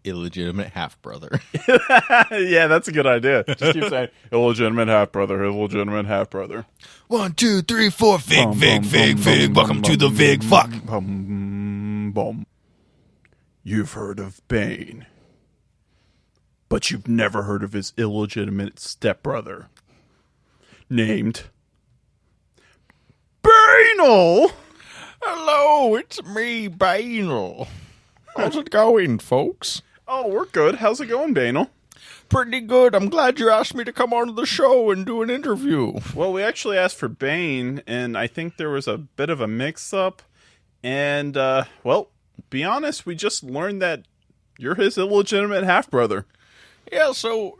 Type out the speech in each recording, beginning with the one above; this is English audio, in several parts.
illegitimate half-brother. Yeah, that's a good idea. Just keep saying, illegitimate half-brother, illegitimate half-brother. 1, 2, 3, 4, Vig. Welcome to the Vig. Fuck. Bum. You've heard of Bane, but you've never heard of his illegitimate stepbrother, named Banal. Hello, it's me, Banal. How's it going, folks? Oh, we're good. How's it going, Banal? Pretty good. I'm glad you asked me to come onto the show and do an interview. Well, we actually asked for Bane, and I think there was a bit of a mix-up. And, well, be honest, we just learned that you're his illegitimate half-brother. Yeah, so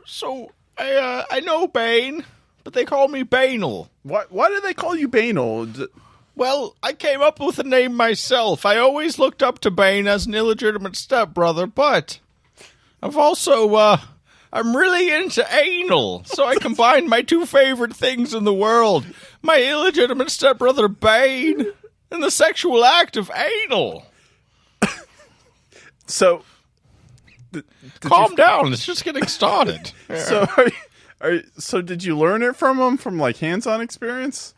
I know Bane, but they call me Banal. Why do they call you Banal? Well, I came up with the name myself. I always looked up to Bane as an illegitimate stepbrother, but I've also, I'm really into anal, so I combined my two favorite things in the world, my illegitimate stepbrother Bane and the sexual act of anal. So, calm down, it's just getting started. So, so did you learn it from him, from like hands-on experience?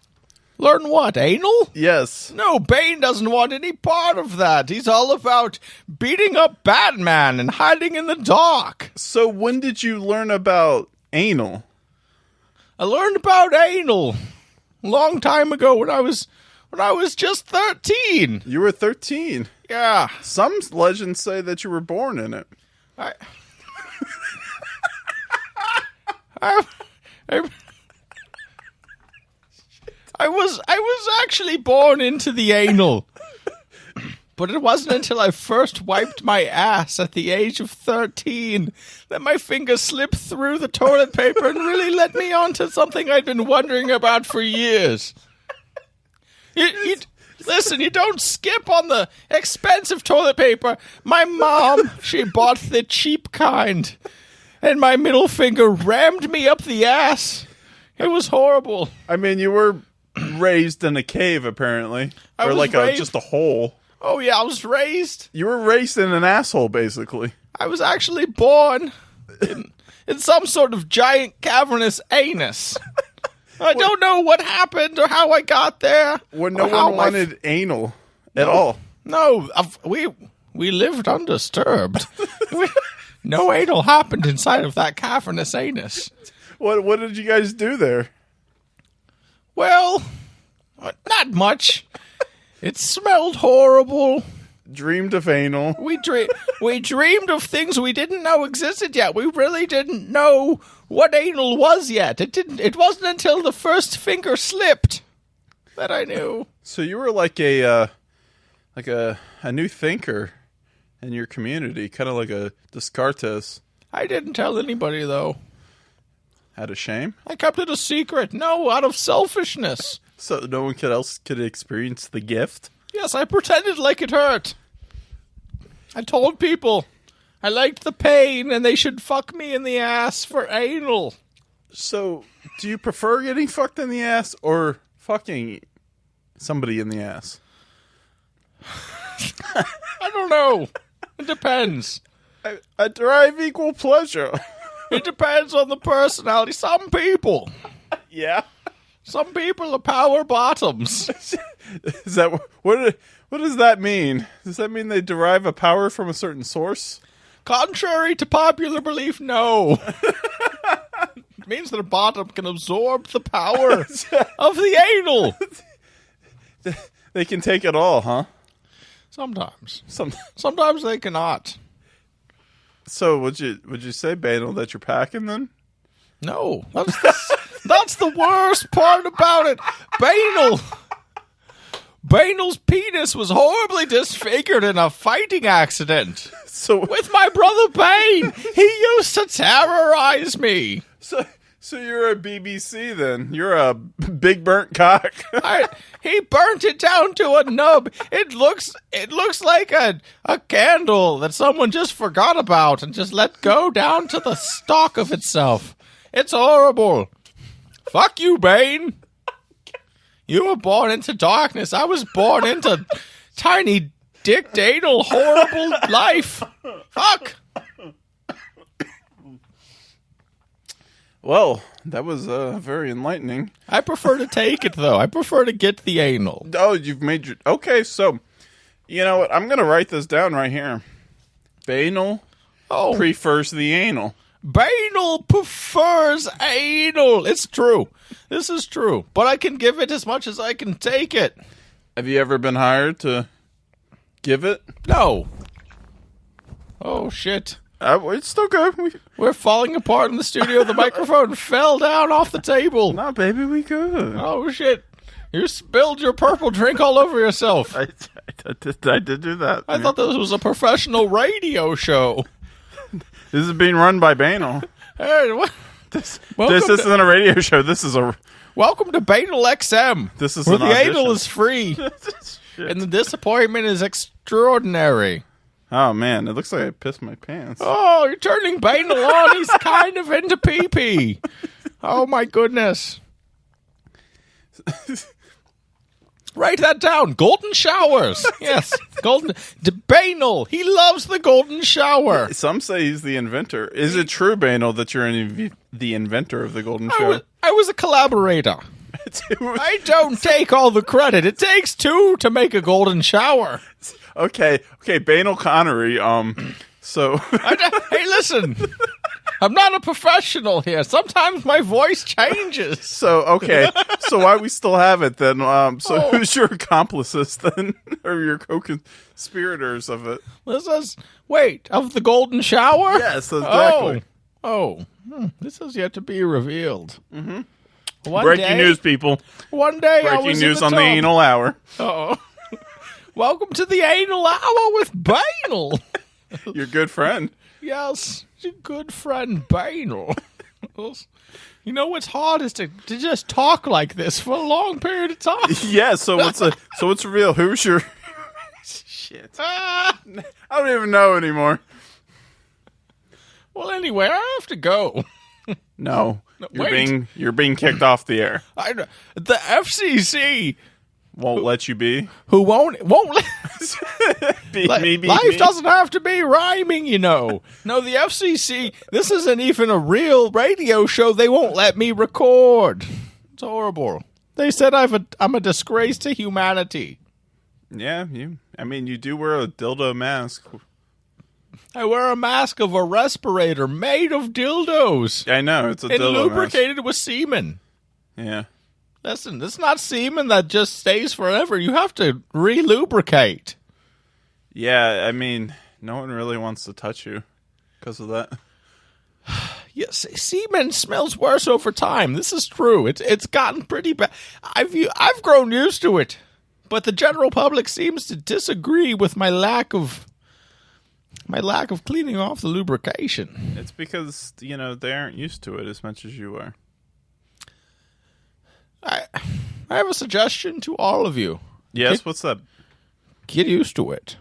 Learn what, anal? Yes. No, Bane doesn't want any part of that. He's all about beating up Batman and hiding in the dark. So when did you learn about anal? I learned about anal a long time ago when I was just 13. You were 13. Yeah. Some legends say that you were born in it. I was actually born into the anal. But it wasn't until I first wiped my ass at the age of 13 that my finger slipped through the toilet paper and really led me onto something I'd been wondering about for years. Listen, you don't skip on the expensive toilet paper. My mom, she bought the cheap kind, and my middle finger rammed me up the ass. It was horrible. I mean, you were raised in a cave, apparently. Or like just a hole. Oh, yeah, I was raised. You were raised in an asshole, basically. I was actually born in some sort of giant cavernous anus. I don't know what happened or how I got there. When no one wanted anal at all. No, we lived undisturbed. No anal happened inside of that cavernous anus. What did you guys do there? Well, not much. It smelled horrible. Dreamed of anal. We dreamed of things we didn't know existed yet. We really didn't know what anal was yet. It wasn't until the first finger slipped that I knew. So you were like a new thinker in your community, kind of like a Descartes. I didn't tell anybody though. Out of shame? I kept it a secret. No, out of selfishness. So no one else could experience the gift? Yes, I pretended like it hurt. I told people I liked the pain and they should fuck me in the ass for anal. So, do you prefer getting fucked in the ass or fucking somebody in the ass? I don't know. It depends. I derive equal pleasure. It depends on the personality. Some people. Yeah. Some people are power bottoms. Is that what does that mean? Does that mean they derive a power from a certain source? Contrary to popular belief, no. It means that a bottom can absorb the power of the anal. They can take it all, huh? Sometimes. Sometimes they cannot. So would you say, Banal, that you're packing then? No. That's the worst part about it. Banal's penis was horribly disfigured in a fighting accident. So with my brother Bane, he used to terrorize me. So you're a BBC then? You're a big burnt cock. He burnt it down to a nub. It looks like a candle that someone just forgot about and just let go down to the stalk of itself. It's horrible. Fuck you, Bane. You were born into darkness. I was born into tiny dick anal horrible life. Fuck. Well, that was very enlightening. I prefer to take it, though. I prefer to get the anal. Oh, you've made your... Okay, so, you know what? I'm going to write this down right here. Banal prefers the anal. Banal prefers anal. It's true. This is true. But I can give it as much as I can take it. Have you ever been hired to give it? No. Oh, shit. It's still good. We're falling apart in the studio. The microphone fell down off the table. No, baby, we good. Oh, shit. You spilled your purple drink all over yourself. I did do that. I thought this was a professional radio show. This is being run by Banal. Hey, what? This isn't a radio show. This is a... Welcome to Banal XM. This is where an the audition. anal is free. And the disappointment is extraordinary. Oh, man. It looks like I pissed my pants. Oh, you're turning Banal on. He's kind of into pee-pee. Oh, my goodness. Write that down. Golden showers. Yes. Banal. He loves the golden shower. Some say he's the inventor. Is it true, Banal, that you're the inventor of the golden shower? I was a collaborator. I don't take all the credit. It takes two to make a golden shower. Okay, Banal Connery. So hey, listen. I'm not a professional here. Sometimes my voice changes. So why we still have it then? Who's your accomplices then, or your co-conspirators of it? Of the golden shower? Yes, exactly. This has yet to be revealed. Mm-hmm. Breaking news, people. One day, breaking news on the anal hour. Welcome to the anal hour with Banal. Your good friend. Yes, your good friend Banal. You know what's hard is to just talk like this for a long period of time. Yeah. So what's real? Who's your shit? I don't even know anymore. Well, anyway, I have to go. No, you're being kicked off the air. The FCC won't let you be. Who won't let life doesn't have to be rhyming, you know. No, the FCC. This isn't even a real radio show. They won't let me record. It's horrible. They said I'm a disgrace to humanity. Yeah, you do wear a dildo mask. I wear a mask of a respirator made of dildos. I know, it's a dildo mask. Lubricated with semen. Yeah. Listen, it's not semen that just stays forever. You have to re-lubricate. Yeah, no one really wants to touch you because of that. Yes, semen smells worse over time. This is true. It's gotten pretty bad. I've grown used to it, but the general public seems to disagree with my lack of cleaning off the lubrication. It's because, they aren't used to it as much as you are. I have a suggestion to all of you. Yes, what's that? Get used to it.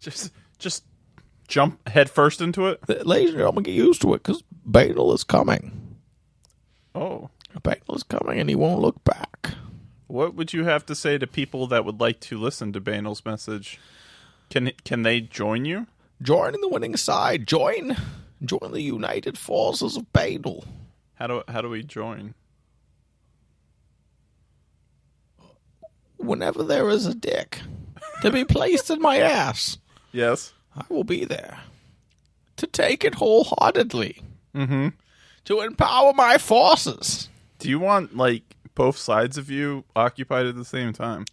just jump head first into it? Ladies and gentlemen, get used to it, because Banal is coming. Oh. Banal is coming, and he won't look back. What would you have to say to people that would like to listen to Banal's message? Can they join you? Join in the winning side. Join the united forces of Banal. How do we join? Whenever there is a dick to be placed in my ass, yes, I will be there to take it wholeheartedly. Mm-hmm. To empower my forces. Do you want both sides of you occupied at the same time?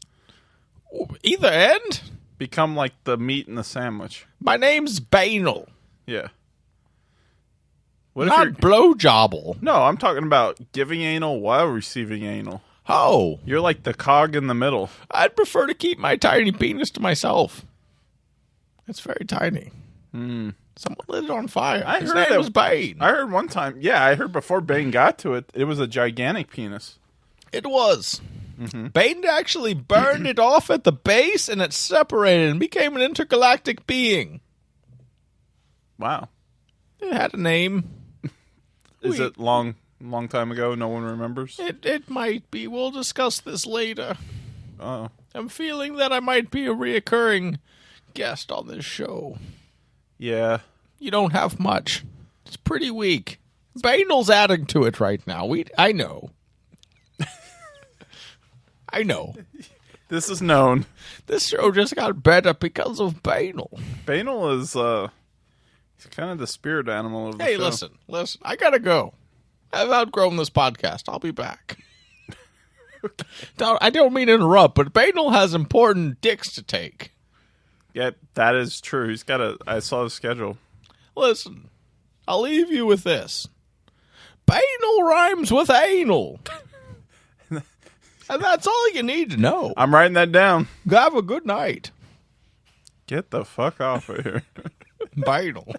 Either end. Become the meat in the sandwich. My name's Banal. Yeah. Not blowjobble. No, I'm talking about giving anal while receiving anal. Oh. You're like the cog in the middle. I'd prefer to keep my tiny penis to myself. It's very tiny. Hmm. Someone lit it on fire. His name was Bane. I heard one time. Yeah, I heard before Bane got to it, it was a gigantic penis. It was. Mm-hmm. Bane actually burned it off at the base, and it separated and became an intergalactic being. Wow. It had a name. Is it long time ago? No one remembers? It might be. We'll discuss this later. Oh. I'm feeling that I might be a reoccurring guest on this show. Yeah. You don't have much. It's pretty weak. Banal's adding to it right now. I know. I know. This is known. This show just got better because of Banal. Banal is he's kind of the spirit animal of the show. Hey, listen. I gotta go. I've outgrown this podcast. I'll be back. I don't mean to interrupt, but Banal has important dicks to take. Yeah, that is true. He's got I saw his schedule. Listen, I'll leave you with this. Banal rhymes with anal. And that's all you need to know. I'm writing that down. Have a good night. Get the fuck off of here. Banal.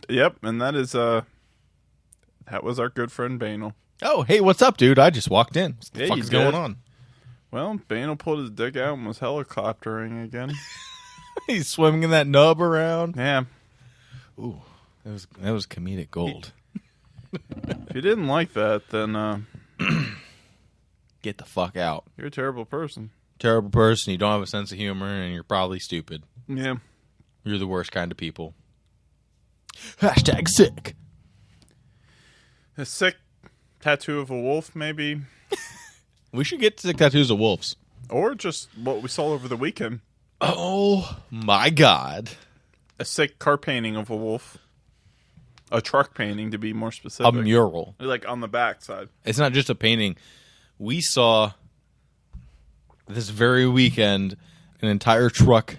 Yep, and that is that was our good friend Banal. Oh, hey, what's up, dude? I just walked in. What the Yeah, fuck you is did. going on? Well, Banal pulled his dick out and was helicoptering again. He's swimming in that nub around. Yeah. Ooh, that was comedic gold. If you didn't like that, then Get the fuck out. you're a terrible person. Terrible person. You don't have a sense of humor, and you're probably stupid. Yeah. You're the worst kind of people. Hashtag sick. A sick tattoo of a wolf, maybe. We should get sick tattoos of wolves. Or just what we saw over the weekend. Oh, my God. A sick car painting of a wolf. A truck painting, to be more A specific. mural. Like on the back side. It's not just a painting. We saw this very weekend an entire truck,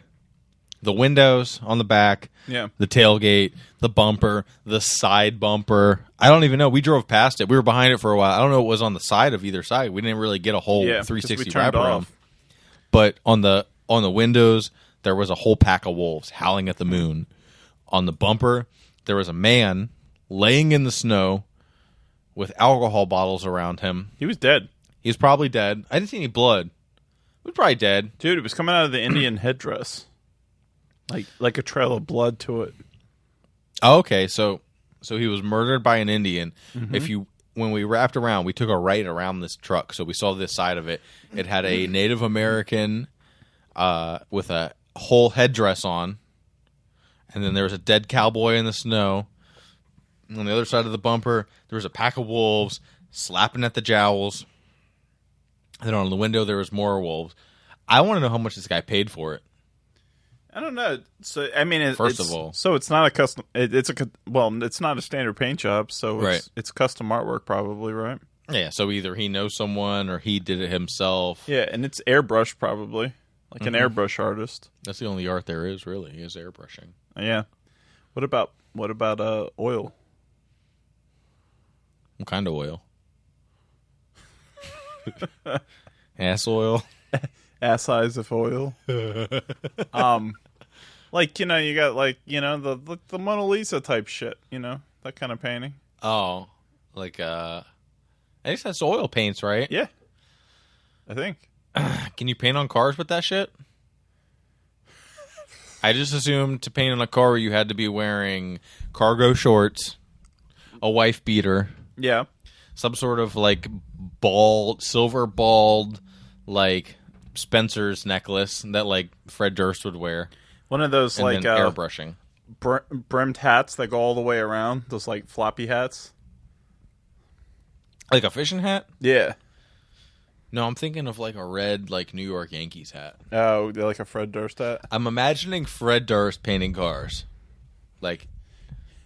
the windows on the back, Yeah. the tailgate, the bumper, the side bumper. I don't even know. We drove past it. We were behind it for a while. I don't know what was on the side of either side. We didn't really get a whole 360 wraparound. But on the windows, there was a whole pack of wolves howling at the moon. On the bumper, there was a man laying in the snow with alcohol bottles around him. He was dead. He was probably dead. I didn't see any blood. He was probably dead. Dude, it was coming out of the Indian headdress. Like a trail of blood to it. Oh, okay, so he was murdered by an Indian. Mm-hmm. When we wrapped around, we took a right around this truck, so we saw this side of it. It had a Native American with a whole headdress on, and then there was a dead cowboy in the snow. On the other side of the bumper, there was a pack of wolves slapping at the jowls. And then on the window, there was more wolves. I want to know how much this guy paid for it. I don't know. So I mean, First of all, so it's not a custom. It's not a standard paint job. So it's custom artwork, probably, right? Yeah. So either he knows someone or he did it himself. Yeah, and it's airbrush, probably, like an airbrush artist. That's the only art there is, really, is airbrushing. Yeah. What about oil? What kind of oil? Ass oil. Ass eyes of oil. Like, you got the Mona Lisa type shit, that kind of painting. Oh, like I guess that's oil paints, right? Yeah, I think. Can you paint on cars with that shit? I just assumed to paint on a car you had to be wearing cargo shorts, a wife beater, yeah, some sort of like silver balled like Spencer's necklace that like Fred Durst would wear. One of those and like then airbrushing brimmed hats that go all the way around. Those like floppy hats, like a fishing hat. Yeah. No, I'm thinking of like a red like New York Yankees hat. Oh, like a Fred Durst hat. I'm imagining Fred Durst painting cars. Like,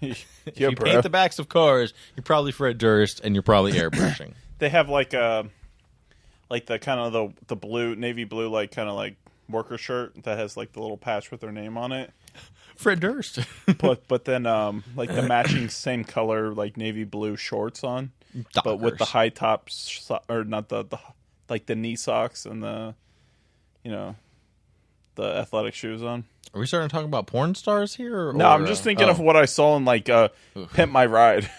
if you bro. paint the backs of cars, you're probably Fred Durst, and you're probably airbrushing. They have like the kind of the blue, navy blue, like kind of like worker shirt that has like the little patch with their name on it. Fred Durst. but then like the matching same color like navy blue shorts on, Dockers. but with the high tops or not the like the knee socks and the athletic shoes on. Are we starting to talk about porn stars here? No, I'm just thinking of what I saw in like Pimp My Ride.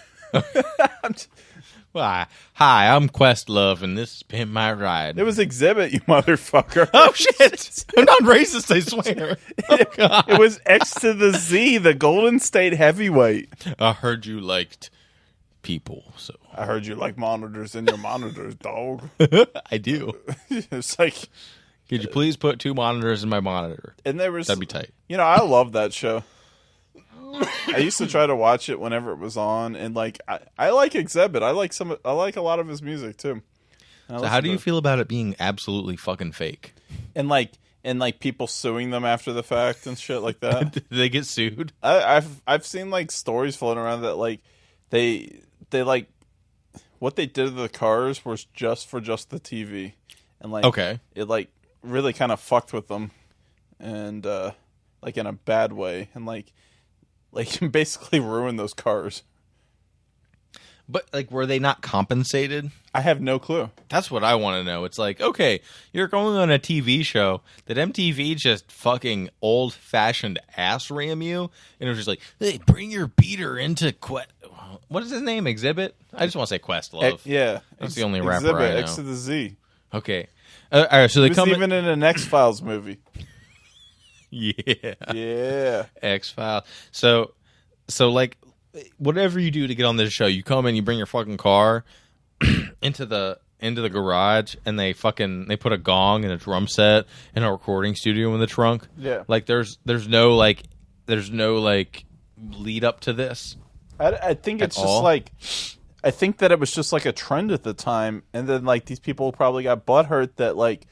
Well, hi, I'm Questlove, and this is Pimp My Ride. It was Exhibit, you motherfucker. Oh, shit. I'm not racist, I swear. Oh, God. It was X to the Z, the Golden State Heavyweight. I heard you liked people, so. I heard you like monitors in your monitors, dog. I do. It's like... Could you please put 2 monitors in my monitor? And there was... That'd be tight. I love that show. I used to try to watch it whenever it was on, and like I like Exhibit. I like a lot of his music too. So how do you feel about it being absolutely fucking fake? And like people suing them after the fact and shit like that. Did they get sued? I've seen like stories floating around that like they like what they did to the cars was just for the TV, and like it like really kind of fucked with them, and like in a bad way, and like basically ruined those cars. But, like, were they not compensated? I have no clue. That's what I want to know. It's like, okay, you're going on a TV show. Did MTV just fucking old-fashioned ass ram you? And it was just like, hey, bring your beater into what is his name? Exhibit? I just want to say Questlove. Yeah. That's the only rapper Exhibit, I know. X to the Z. Okay. All right, so they come even in an X-Files movie. Yeah. Yeah. X-Files. So, like, whatever you do to get on this show, you come in, you bring your fucking car into the garage, and they put a gong and a drum set and a recording studio in the trunk. Yeah, like there's no lead up to this. I think it's just like, I think that it was just like a trend at the time, and then like these people probably got butthurt that like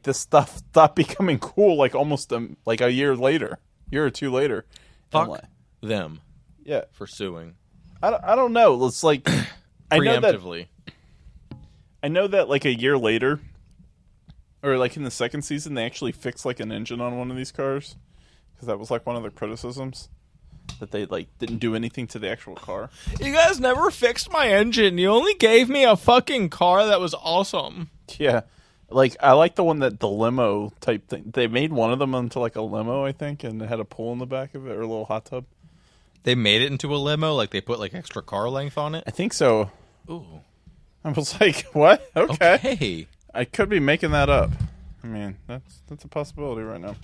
this stuff stopped becoming cool like almost like a year or two later. Fuck them. Yeah, for suing. I don't know. It's like preemptively. I know that like a year later, or like in the second season, they actually fixed like an engine on one of these cars, because that was like one of the criticisms, that they like didn't do anything to the actual car. You guys never fixed my engine. You only gave me a fucking car that was awesome. Yeah. Like, I like the one that the limo type thing. They made one of them into like a limo, I think, and it had a pool in the back of it, or a little hot tub. They made it into a limo? Like, they put, like, extra car length on it? I think so. Ooh. I was like, what? Okay. I could be making that up. I mean, that's a possibility right now.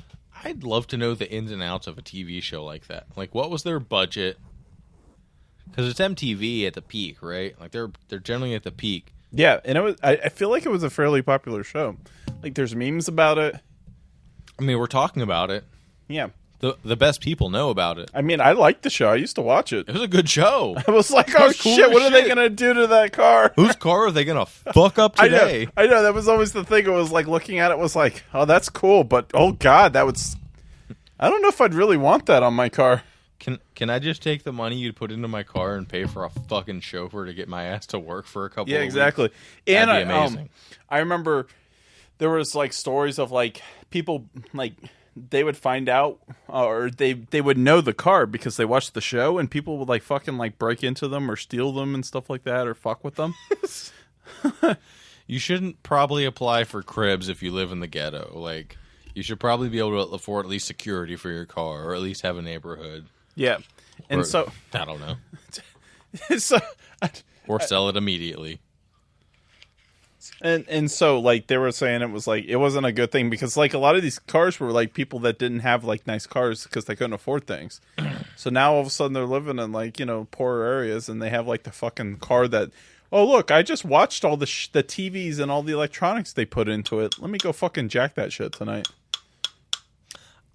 I'd love to know the ins and outs of a TV show like that. Like, what was their budget? Because it's MTV at the peak, right? Like, they're generally at the peak. Yeah, and it was. I feel like it was a fairly popular show. Like, there's memes about it. I mean, we're talking about it. Yeah. The best people know about it. I mean, I liked the show. I used to watch it. It was a good show. I was like, oh, shit, what are they going to do to that car? Whose car are they going to fuck up today? I know. That was always the thing. It was like, looking at it was like, oh, that's cool. But, oh, God, that would... I don't know if I'd really want that on my car. Can I just take the money you'd put into my car and pay for a fucking chauffeur to get my ass to work for a couple of exactly. weeks? And that'd be amazing. I remember there was like stories of like people like they would find out or they would know the car because they watched the show, and people would like fucking like break into them or steal them and stuff like that, or fuck with them. You shouldn't probably apply for cribs if you live in the ghetto. Like, you should probably be able to afford at least security for your car, or at least have a neighborhood. Yeah. And or, so I don't know. Or sell it immediately. And so like they were saying it was like it wasn't a good thing because like a lot of these cars were like people that didn't have like nice cars because they couldn't afford things. So now all of a sudden they're living in like, you know, poorer areas, and they have like the fucking car that, oh look, I just watched all the TVs and all the electronics they put into it. Let me go fucking jack that shit tonight.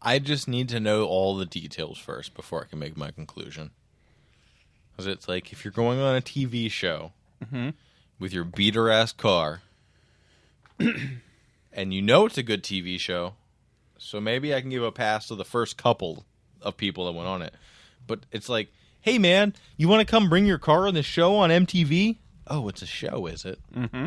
I just need to know all the details first before I can make my conclusion. Because it's like, if you're going on a TV show with your beater-ass car, and you know it's a good TV show, so maybe I can give a pass to the first couple of people that went on it. But it's like, hey man, you want to come bring your car on the show on MTV? Oh, it's a show, is it? Mm-hmm.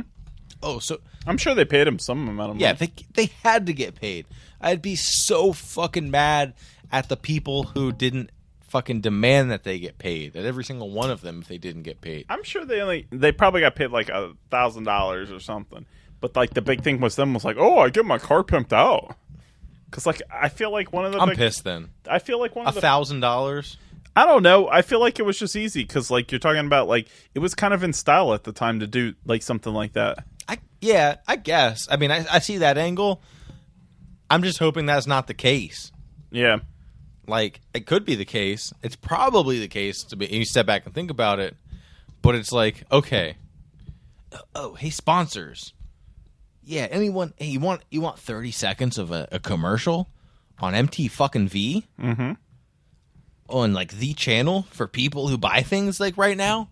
Oh, so... I'm sure they paid him some amount of money. Yeah, they had to get paid. I'd be so fucking mad at the people who didn't fucking demand that they get paid. At every single one of them if they didn't get paid. I'm sure they probably got paid like $1,000 or something. But like the big thing was them was like, oh, I get my car pimped out. Because like I feel like one of the I'm pissed then. I feel like one of the $1,000. I don't know. I feel like it was just easy because like you're talking about like it was kind of in style at the time to do like something like that. I guess. I mean, I see that angle. I'm just hoping that's not the case. Yeah. Like, it could be the case. It's probably the case to be. You step back and think about it. But it's like, okay. Oh, hey, sponsors. Yeah, anyone? Hey, you want 30 seconds of a commercial on MT fucking V? Mm-hmm. on like the channel for people who buy things like right now.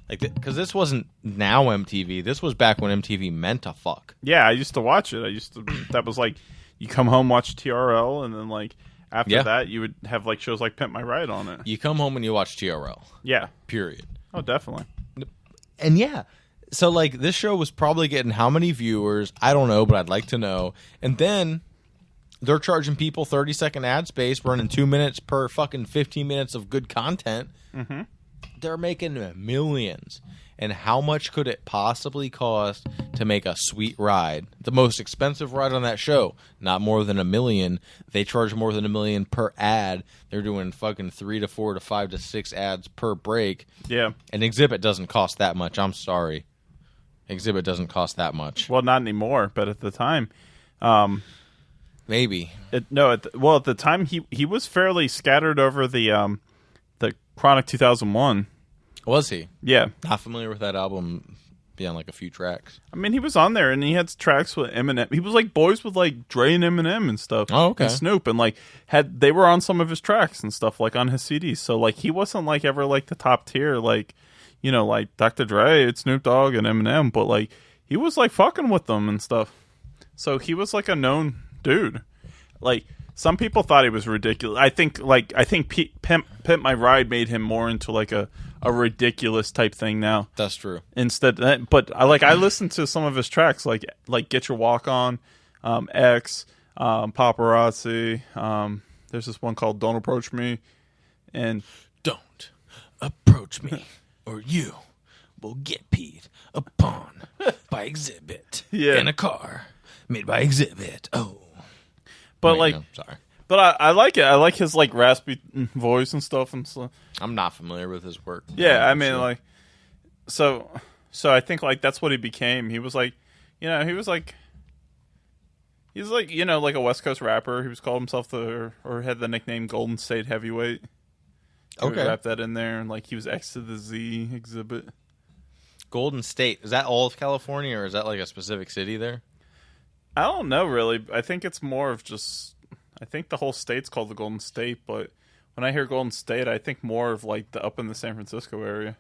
Like, because this wasn't now MTV. This was back when MTV meant a fuck. Yeah, I used to watch it. That was like, you come home, watch TRL, and then like after that, you would have like shows like Pimp My Ride on it. You come home and you watch TRL. Yeah. Period. Oh, definitely. And yeah, so like this show was probably getting how many viewers? I don't know, but I'd like to know. And then they're charging people 30-second ad space, running 2 minutes per fucking 15 minutes of good content. Mm-hmm. They're making millions. And how much could it possibly cost to make a sweet ride? The most expensive ride on that show, not more than $1 million. They charge more than $1 million per ad. They're doing fucking 3 to 4 to 5 to 6 ads per break. Yeah. An exhibit doesn't cost that much. I'm sorry. Exhibit doesn't cost that much. Well, not anymore, but at the time, maybe. At the time he was fairly scattered over the Chronic 2001. Was he? Yeah. Not familiar with that album beyond like a few tracks. I mean, he was on there and he had tracks with Eminem. He was like boys with like Dre and Eminem and stuff. Oh, okay. And Snoop, and like they were on some of his tracks and stuff, like on his CDs. So like he wasn't like ever like the top tier, like, you know, like Dr. Dre, it's Snoop Dogg and Eminem, but like he was like fucking with them and stuff. So he was like a known dude. Like, some people thought he was ridiculous. I think Pimp My Ride made him more into like a ridiculous type thing now. That's true. But I listened to some of his tracks, like Get Your Walk On, X, Paparazzi. There's this one called Don't Approach Me, and Don't approach me, or you will get peed upon by Exhibit in a car made by Exhibit. Oh. But sorry. But I like it. I like his like raspy voice and stuff and stuff. I'm not familiar with his work. Yeah, I mean, like, so I think like that's what he became. He was like, you know, he's like, you know, like a West Coast rapper. He was called himself or had the nickname Golden State Heavyweight. Okay, wrap that in there, and like he was X to the Z Exhibit. Golden State, is that all of California, or is that like a specific city there? I don't know, really. I think it's more of just... I think the whole state's called the Golden State, but when I hear Golden State, I think more of, like, up in the San Francisco area.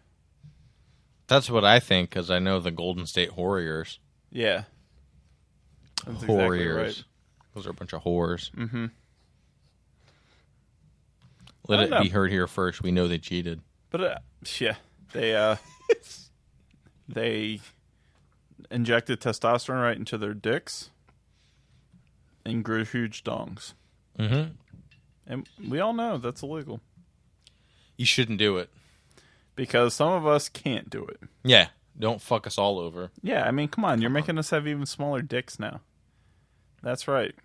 That's what I think, because I know the Golden State Warriors. Yeah. That's Warriors. Exactly right. Those are a bunch of whores. Mm-hmm. Let it be heard here first. We know they cheated. But, yeah. They injected testosterone right into their dicks and grew huge dongs. Mm-hmm. And we all know that's illegal. You shouldn't do it. Because some of us can't do it. Yeah. Don't fuck us all over. Yeah, I mean, come on. You're making us have even smaller dicks now. That's right.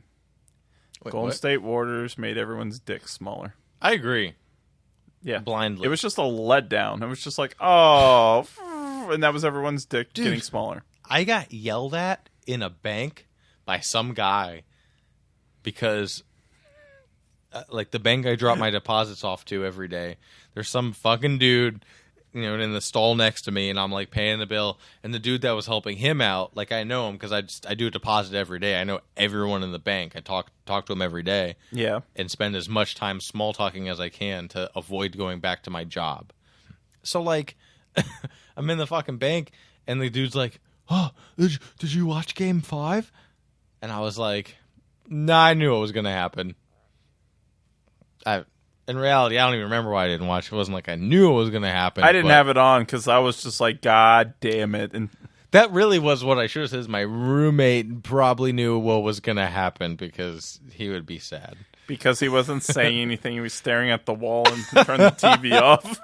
Wait, Golden what? State Warriors made everyone's dicks smaller. I agree. Yeah. Blindly. It was just a letdown. It was just like, oh, and that was everyone's dick getting smaller. I got yelled at in a bank by some guy because, like, the bank I drop my deposits off to every day, there's some fucking dude, you know, in the stall next to me, and I'm, like, paying the bill, and the dude that was helping him out, like, I know him because I do a deposit every day. I know everyone in the bank. I talk to him every day. Yeah. And spend as much time small talking as I can to avoid going back to my job. So, like, I'm in the fucking bank, and the dude's like, oh, did you watch Game 5? And I was like, nah, I knew it was going to happen. In reality, I don't even remember why I didn't watch. It wasn't like I knew it was going to happen. I didn't have it on because I was just like, God damn it. And that really was what I should have said. My roommate probably knew what was going to happen because he would be sad. Because he wasn't saying anything. He was staring at the wall and turned the TV off.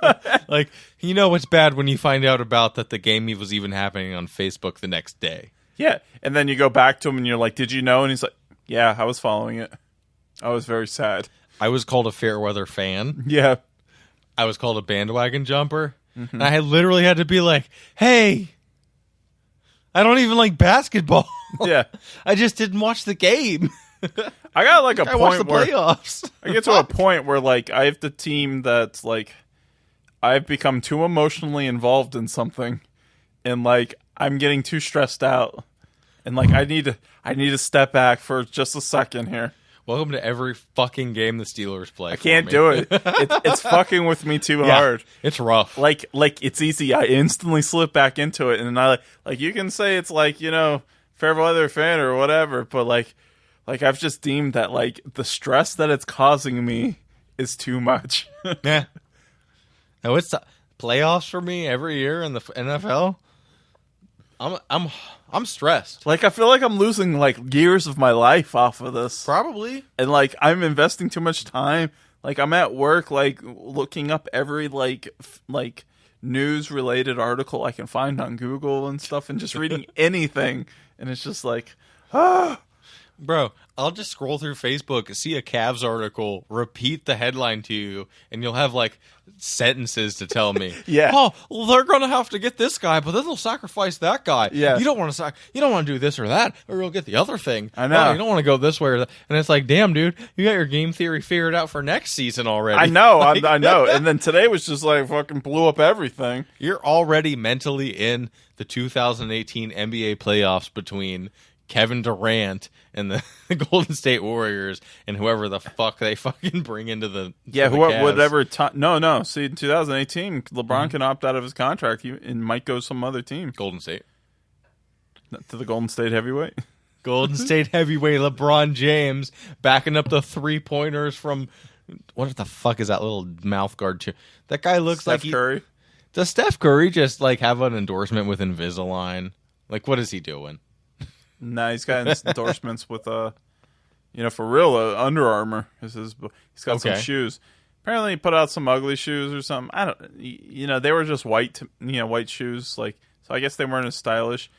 Like, you know what's bad when you find out about that the game was even happening on Facebook the next day. Yeah. And then you go back to him and you're like, did you know? And he's like, yeah, I was following it. I was very sad. I was called a fair weather fan. Yeah. I was called a bandwagon jumper. Mm-hmm. And I literally had to be like, hey, I don't even like basketball. Yeah. I just didn't watch the game. I got like a I watched the point where playoffs. I get to a point where like I have the team that's like I've become too emotionally involved in something, and like I'm getting too stressed out, and like I need to step back for just a second here. Welcome to every fucking game the Steelers play. I can't do it. It's fucking with me too hard. It's rough. Like it's easy. I instantly slip back into it, and I like you can say it's like, you know, fair weather fan or whatever, but like I've just deemed that like the stress that it's causing me is too much. Yeah. Now it's playoffs for me every year in the NFL. I'm stressed. Like I feel like I'm losing like years of my life off of this. Probably. And like I'm investing too much time. Like I'm at work like looking up every like news related article I can find on Google and stuff and just reading anything, and it's just like Bro, I'll just scroll through Facebook, see a Cavs article, repeat the headline to you, and you'll have like sentences to tell me. Yeah. Oh, well, they're gonna have to get this guy, but then they'll sacrifice that guy. Yeah. You don't want to do this or that, or you'll get the other thing. I know. Oh, you don't want to go this way or that. And it's like, damn, dude, you got your game theory figured out for next season already. I know, like, I know. And then today was just like fucking blew up everything. You're already mentally in the 2018 NBA playoffs between Kevin Durant and the Golden State Warriors and whoever the fuck they fucking bring into the whatever time. No. See, in 2018, LeBron can opt out of his contract and might go some other team. Golden State. To the Golden State heavyweight. Golden State heavyweight LeBron James backing up the 3-pointers from what the fuck is that little mouth guard? That guy looks Steph like Curry. Does Steph Curry just like have an endorsement with Invisalign? Like, what is he doing? Nah, he's got endorsements with for real, Under Armour. He's got some shoes. Apparently, he put out some ugly shoes or something. I don't, they were just white shoes. Like, so I guess they weren't as stylish.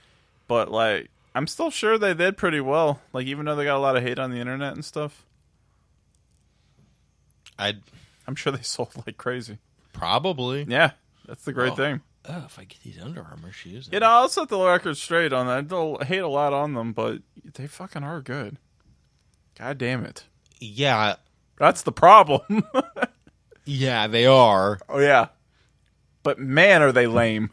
But like, I'm still sure they did pretty well. Like, even though they got a lot of hate on the internet and stuff. I'm sure they sold like crazy. Probably. Yeah, that's the great thing. Oh, if I get these Under Armour shoes. I'll set the record straight on that. They'll hate a lot on them, but they fucking are good. God damn it. Yeah. That's the problem. Yeah, they are. Oh, yeah. But man, are they lame.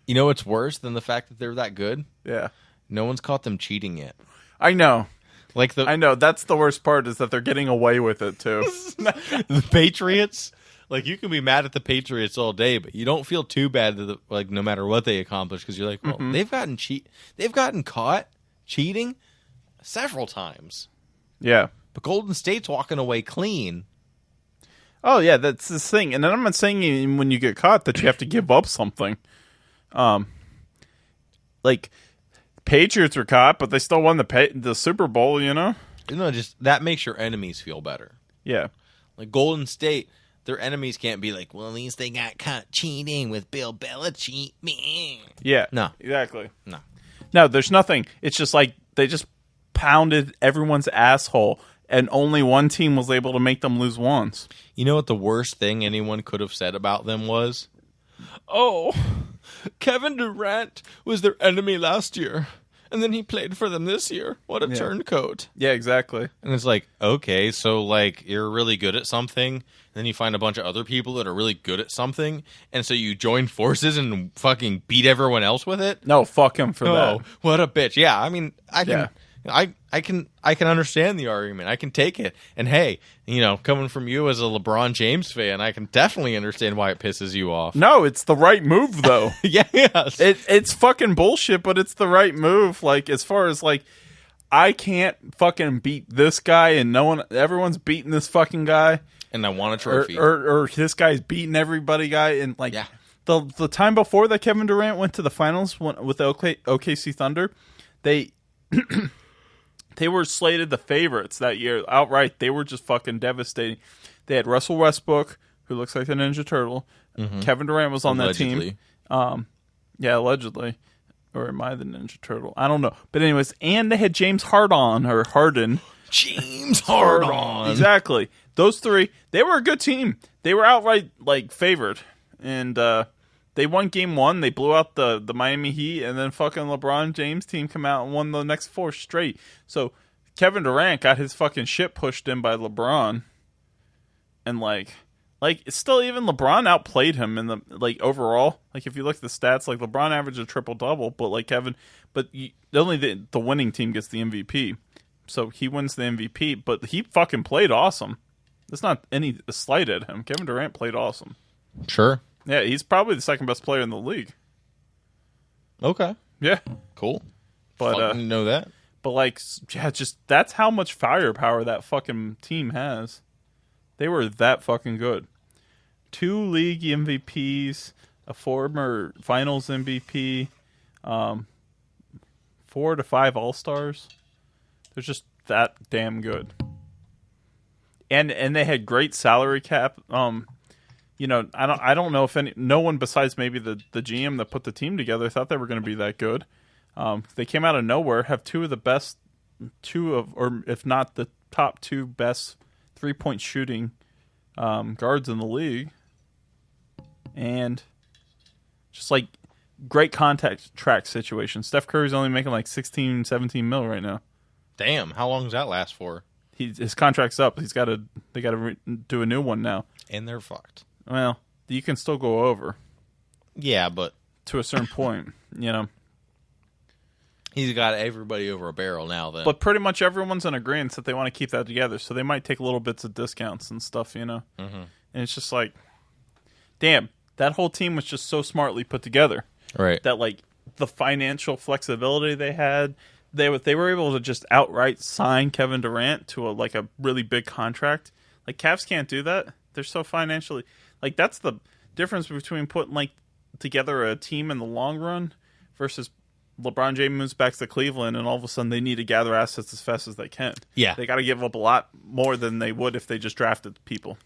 You know what's worse than the fact that they're that good? Yeah. No one's caught them cheating yet. I know. I know. That's the worst part is that they're getting away with it, too. The Patriots... Like, you can be mad at the Patriots all day, but you don't feel too bad that no matter what they accomplish, because you're like, well, they've gotten caught cheating several times. Yeah. But Golden State's walking away clean. Oh, yeah, that's the thing. And then I'm not saying when you get caught that you have to give up something. Like, Patriots were caught, but they still won the Super Bowl, Just that makes your enemies feel better. Yeah. Like, Golden State... Their enemies can't be like, well, at least they got caught cheating with Bill Belichick. Yeah. No. Exactly. No, there's nothing. It's just like they just pounded everyone's asshole, and only one team was able to make them lose once. You know what the worst thing anyone could have said about them was? Oh, Kevin Durant was their enemy last year, and then he played for them this year. What a turncoat. Yeah, exactly. And it's like, okay, so like you're really good at something, and then you find a bunch of other people that are really good at something, and so you join forces and fucking beat everyone else with it? No, fuck him for that. Oh, what a bitch. Yeah, I mean, I can understand the argument. I can take it. And hey, coming from you as a LeBron James fan, I can definitely understand why it pisses you off. No, it's the right move though. Yes. It's fucking bullshit, but it's the right move. Like, as far as like, I can't fucking beat this guy, and everyone's beating this fucking guy. And I want a trophy. Or this guy's beating everybody guy. And like, the time before that Kevin Durant went to the finals with the OKC Thunder, they were slated the favorites that year outright. They were just fucking devastating. They had Russell Westbrook, who looks like the Ninja Turtle. Mm-hmm. Kevin Durant was on that team. Yeah, allegedly. Or am I the Ninja Turtle? I don't know. But anyways, and they had James Harden. James Harden. Exactly. Those three, they were a good team. They were outright like favored. And they won game one. They blew out the Miami Heat, and then fucking LeBron James team come out and won the next 4 straight. So Kevin Durant got his fucking shit pushed in by LeBron. And like it's still, even LeBron outplayed him in the overall. Like, if you look at the stats, like LeBron averaged a triple double, but like only the winning team gets the MVP. So he wins the MVP, but he fucking played awesome. There's not any slight at him. Kevin Durant played awesome. Sure. Yeah, he's probably the second best player in the league. Okay. Yeah. Cool. But Fucking know that. But like, yeah, just that's how much firepower that fucking team has. They were that fucking good. 2 league MVPs, a former Finals MVP, 4 to 5 All-Stars. They're just that damn good. And they had great salary cap. You know, I don't know if no one besides maybe the GM that put the team together thought they were going to be that good. They came out of nowhere, have or if not the top 2 best 3-point shooting guards in the league, and just like great contact track situation. Steph Curry's only making like 16, 17 mil right now. Damn, how long does that last for? His contract's up. They got to do a new one now, And they're fucked. well, you can still go over Yeah, but to a certain point, you know. he's got everybody over a barrel now, then. But pretty much everyone's in agreement that they want to keep that together, so they might take little bits of discounts and stuff, you know. Mm-hmm. And it's just like, damn, that whole team was just so smartly put together. Right. That like the financial flexibility they had, they were able to just outright sign Kevin Durant to a really big contract. Like Cavs can't do that. They're so financially like that's the difference between putting like together a team in the long run versus LeBron James moves back to Cleveland and all of a sudden they need to gather assets as fast as they can. Yeah. They got to give up a lot more than they would if they just drafted people.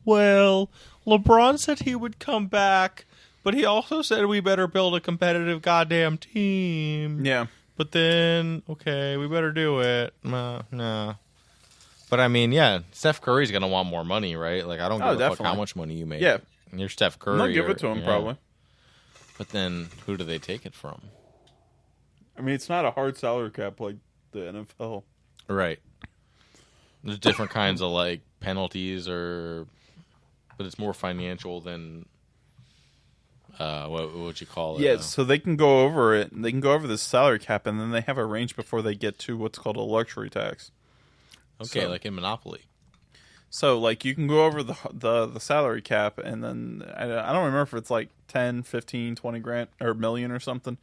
Well, LeBron said he would come back, but he also said we better build a competitive goddamn team. Yeah. But then, okay, we better do it. Nah. But I mean, yeah, Steph Curry's going to want more money, right? Like, I don't give a fuck how much money you make. Yeah. You're Steph Curry. They'll give it to him, probably. But then, who do they take it from? I mean, it's not a hard salary cap like the NFL. Right. There's different kinds of, like, penalties but it's more financial than, what would you call it? Yeah, so they can go over it. They can go over the salary cap, and then they have a range before they get to what's called a luxury tax. Okay, So- like in Monopoly. So, like, you can go over the salary cap, and then I don't remember if it's like 10, 15, 20 grand or million or something.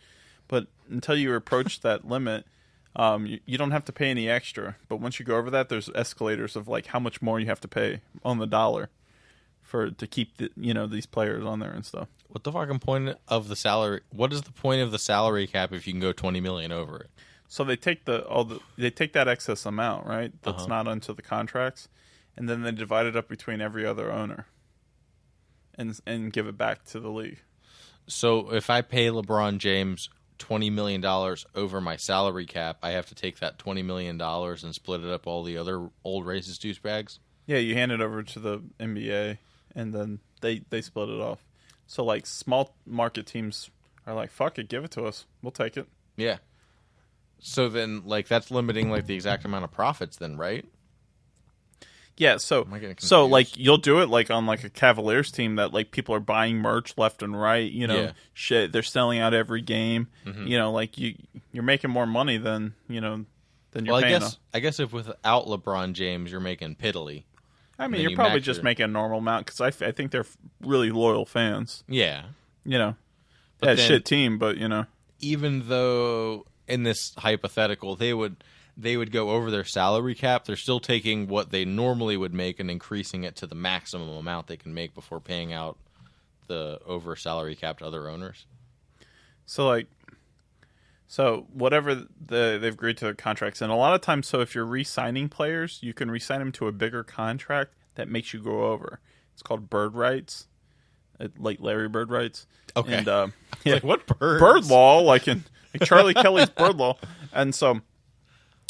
But until you approach that limit, you don't have to pay any extra. But once you go over that, there's escalators of like how much more you have to pay on the dollar to keep these players on there and stuff. What the fucking point of the salary? What is the point of the salary cap if you can go 20 million over it? So they take they take that excess amount, right? That's not into the contracts, and then they divide it up between every other owner, and give it back to the league. So if I pay LeBron James $20 million over my salary cap, I have to take that $20 million and split it up all the other old racist douchebags? Yeah, you hand it over to the NBA, and then they split it off. So like small market teams are like, fuck it, give it to us, we'll take it. Yeah. So then, like, that's limiting like the exact amount of profits, then, right? Yeah, so Am I getting so confused? like you'll do it like on like a Cavaliers team that like people are buying merch left and right, Yeah. shit, they're selling out every game. Mhm. Like you're making more money than you're Well, paying. I guess if without LeBron James, you're making piddly. I mean, then you're you probably match just your- making a normal amount because I think they're really loyal fans. Yeah. But then- shit team, but Even though in this hypothetical they would go over their salary cap, they're still taking what they normally would make and increasing it to the maximum amount they can make before paying out the over salary cap to other owners. So whatever they've agreed to the contracts, and a lot of times, so if you're re-signing players, you can re-sign them to a bigger contract that makes you go over. It's called bird rights, like Larry Bird rights. Okay. And Like, what birds? bird law, like in Charlie Kelly's bird law, and so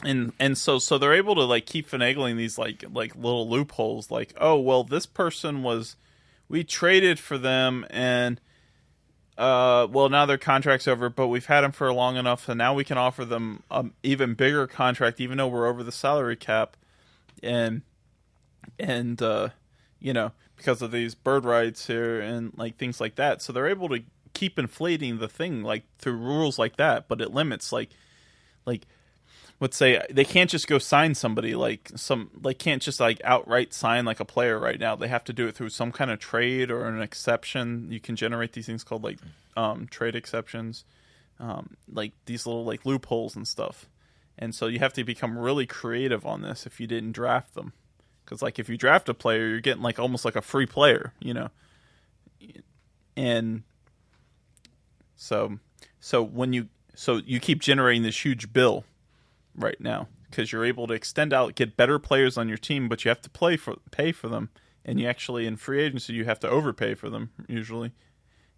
they're able to like keep finagling these like little loopholes. Like, oh well, this person we traded for them, and well now their contract's over, but we've had them for long enough, and now we can offer them an even bigger contract, even though we're over the salary cap, and because of these bird rights here and like things like that. So they're able to keep inflating the thing like through rules like that, but it limits like let's say they can't just go sign somebody can't just like outright sign like a player right now. They have to do it through some kind of trade or an exception. You can generate these things called like trade exceptions, like these little like loopholes and stuff. And so you have to become really creative on this if you didn't draft them, because like if you draft a player, you're getting like almost like a free player, and so you keep generating this huge bill right now because you're able to extend out, get better players on your team, but you have to pay for them, and you actually in free agency you have to overpay for them usually,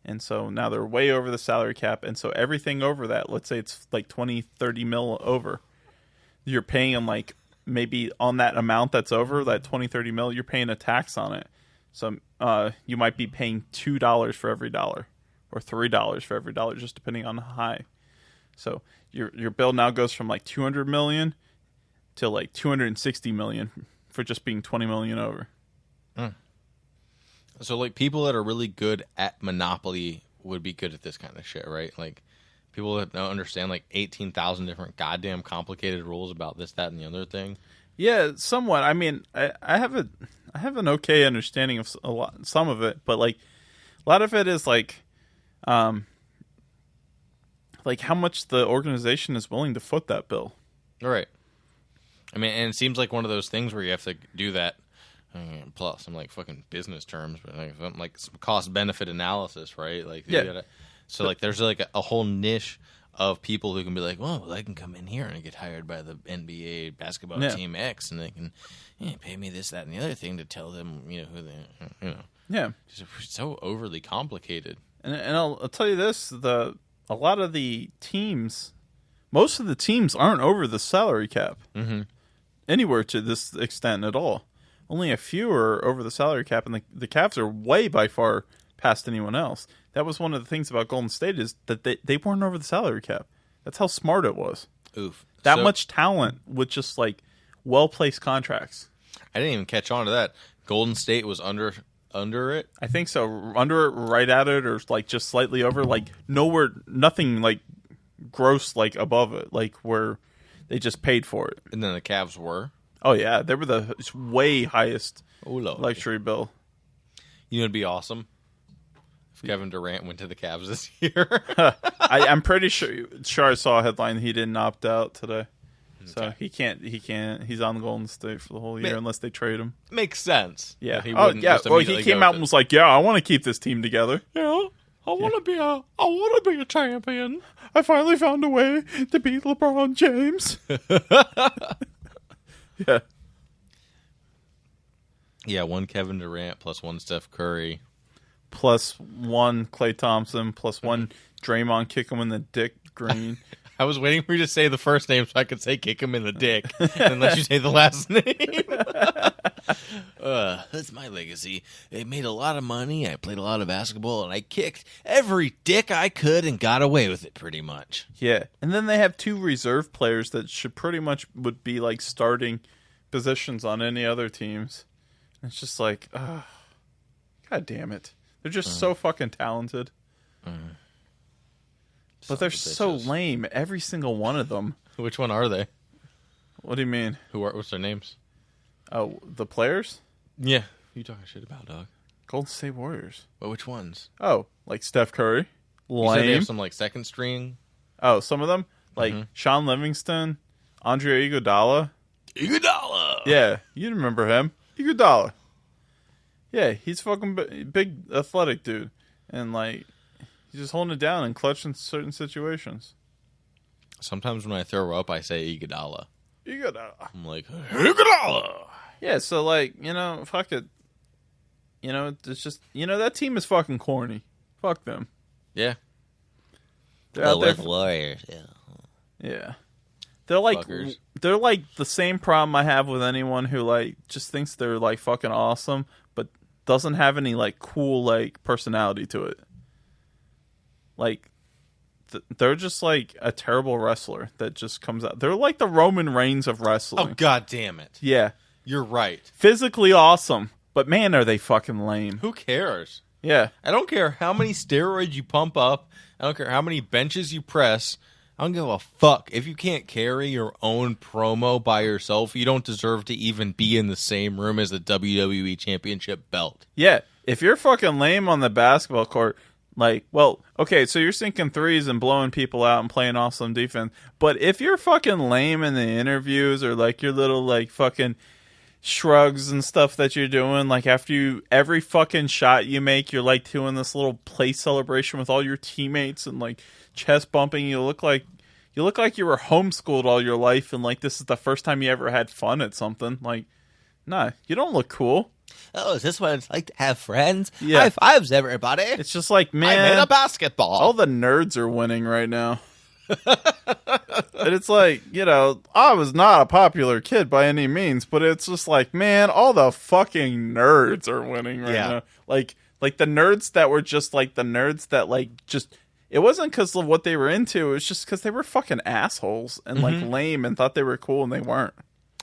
and so now they're way over the salary cap, and so everything over that, let's say it's like 20-30 mil over, you're paying them like maybe on that amount that's over that 20-30 mil, you're paying a tax on it, so you might be paying $2 for every dollar or $3 for every dollar, just depending on how high. So your bill now goes from like 200 million to like 260 million for just being 20 million over. So like people that are really good at Monopoly would be good at this kind of shit, right? Like people that don't understand like 18,000 different goddamn complicated rules about this, that, and the other thing. Yeah, somewhat. I mean, I have an okay understanding of some of it, but like a lot of it is like how much the organization is willing to foot that bill. Right. I mean, and it seems like one of those things where you have to do that, plus some like fucking business terms, but like cost benefit analysis, right? Like, yeah. Like there's like a whole niche of people who can be like, well, I can come in here and get hired by the NBA basketball team X, and they can pay me this, that, and the other thing to tell them, who they, Yeah. It's so overly complicated. And I'll tell you this, a lot of the teams, most of the teams aren't over the salary cap anywhere to this extent at all. Only a few are over the salary cap, and the Cavs are way by far past anyone else. That was one of the things about Golden State is that they weren't over the salary cap. That's how smart it was. Oof. That much talent with just like well-placed contracts. I didn't even catch on to that. Golden State was under it? I think so. Under it, right at it, or like just slightly over, like nowhere, nothing like gross like above it, like where they just paid for it. And then the Cavs were? Oh yeah, they were the way highest luxury bill. You know, it'd be awesome if Kevin Durant went to the Cavs this year. I'm pretty sure I saw a headline he didn't opt out today. So he can't. He's on Golden State for the whole year unless they trade him. Makes sense. Yeah. Yeah. Well, he came out and was like, "Yeah, I want to keep this team together. Yeah, I want to be a champion. I finally found a way to beat LeBron James." Yeah. Yeah, one Kevin Durant plus one Steph Curry. Plus one Klay Thompson, plus one Draymond kick him in the dick Green. I was waiting for you to say the first name so I could say kick him in the dick and let you say the last name. That's my legacy. I made a lot of money, I played a lot of basketball, and I kicked every dick I could and got away with it pretty much. Yeah. And then they have two reserve players that should pretty much would be like starting positions on any other teams. And it's just like, God damn it. They're just so fucking talented. But they're so lame, every single one of them. Which one are they? What do you mean? What's their names? Oh, the players? Yeah. Who you talking shit about, dog? Golden State Warriors. But which ones? Oh, like Steph Curry. Lame. You said they have some like second string? Oh, some of them? Like Sean Livingston, Andre Iguodala. Iguodala! Yeah, you remember him. Iguodala. Yeah, he's fucking big athletic dude. And like, he's just holding it down and clutch in certain situations. Sometimes when I throw up, I say Iguodala. Iguodala. I'm like, Iguodala! Yeah, so like, fuck it. It's just, that team is fucking corny. Fuck them. Yeah. They're out there Warriors, yeah. Yeah. They're like Fuckers. They're like the same problem I have with anyone who like just thinks they're like fucking awesome but doesn't have any like cool like personality to it. Like they're just like a terrible wrestler that just comes out. They're like the Roman Reigns of wrestling. Oh, god damn it. Yeah. You're right. Physically awesome, but man, are they fucking lame. Who cares? Yeah. I don't care how many steroids you pump up. I don't care how many benches you press. I don't give a fuck. If you can't carry your own promo by yourself, you don't deserve to even be in the same room as the WWE Championship belt. Yeah, if you're fucking lame on the basketball court, like, well, okay, so you're sinking threes and blowing people out and playing awesome defense, but if you're fucking lame in the interviews or, like, your little, like, fucking shrugs and stuff that you're doing, like, after every fucking shot you make, you're, like, doing this little play celebration with all your teammates and, like, chest bumping, you look like you were homeschooled all your life and, like, this is the first time you ever had fun at something. Like, nah, you don't look cool. Oh, is this what it's like to have friends? Yeah. High fives, everybody. It's just like, man, I made a basketball. all the nerds are winning right now. And it's like, I was not a popular kid by any means, but it's just like, man, all the fucking nerds are winning right now. Like the nerds that were just like the nerds that like just, it wasn't because of what they were into. It was just because they were fucking assholes and like lame and thought they were cool and they weren't.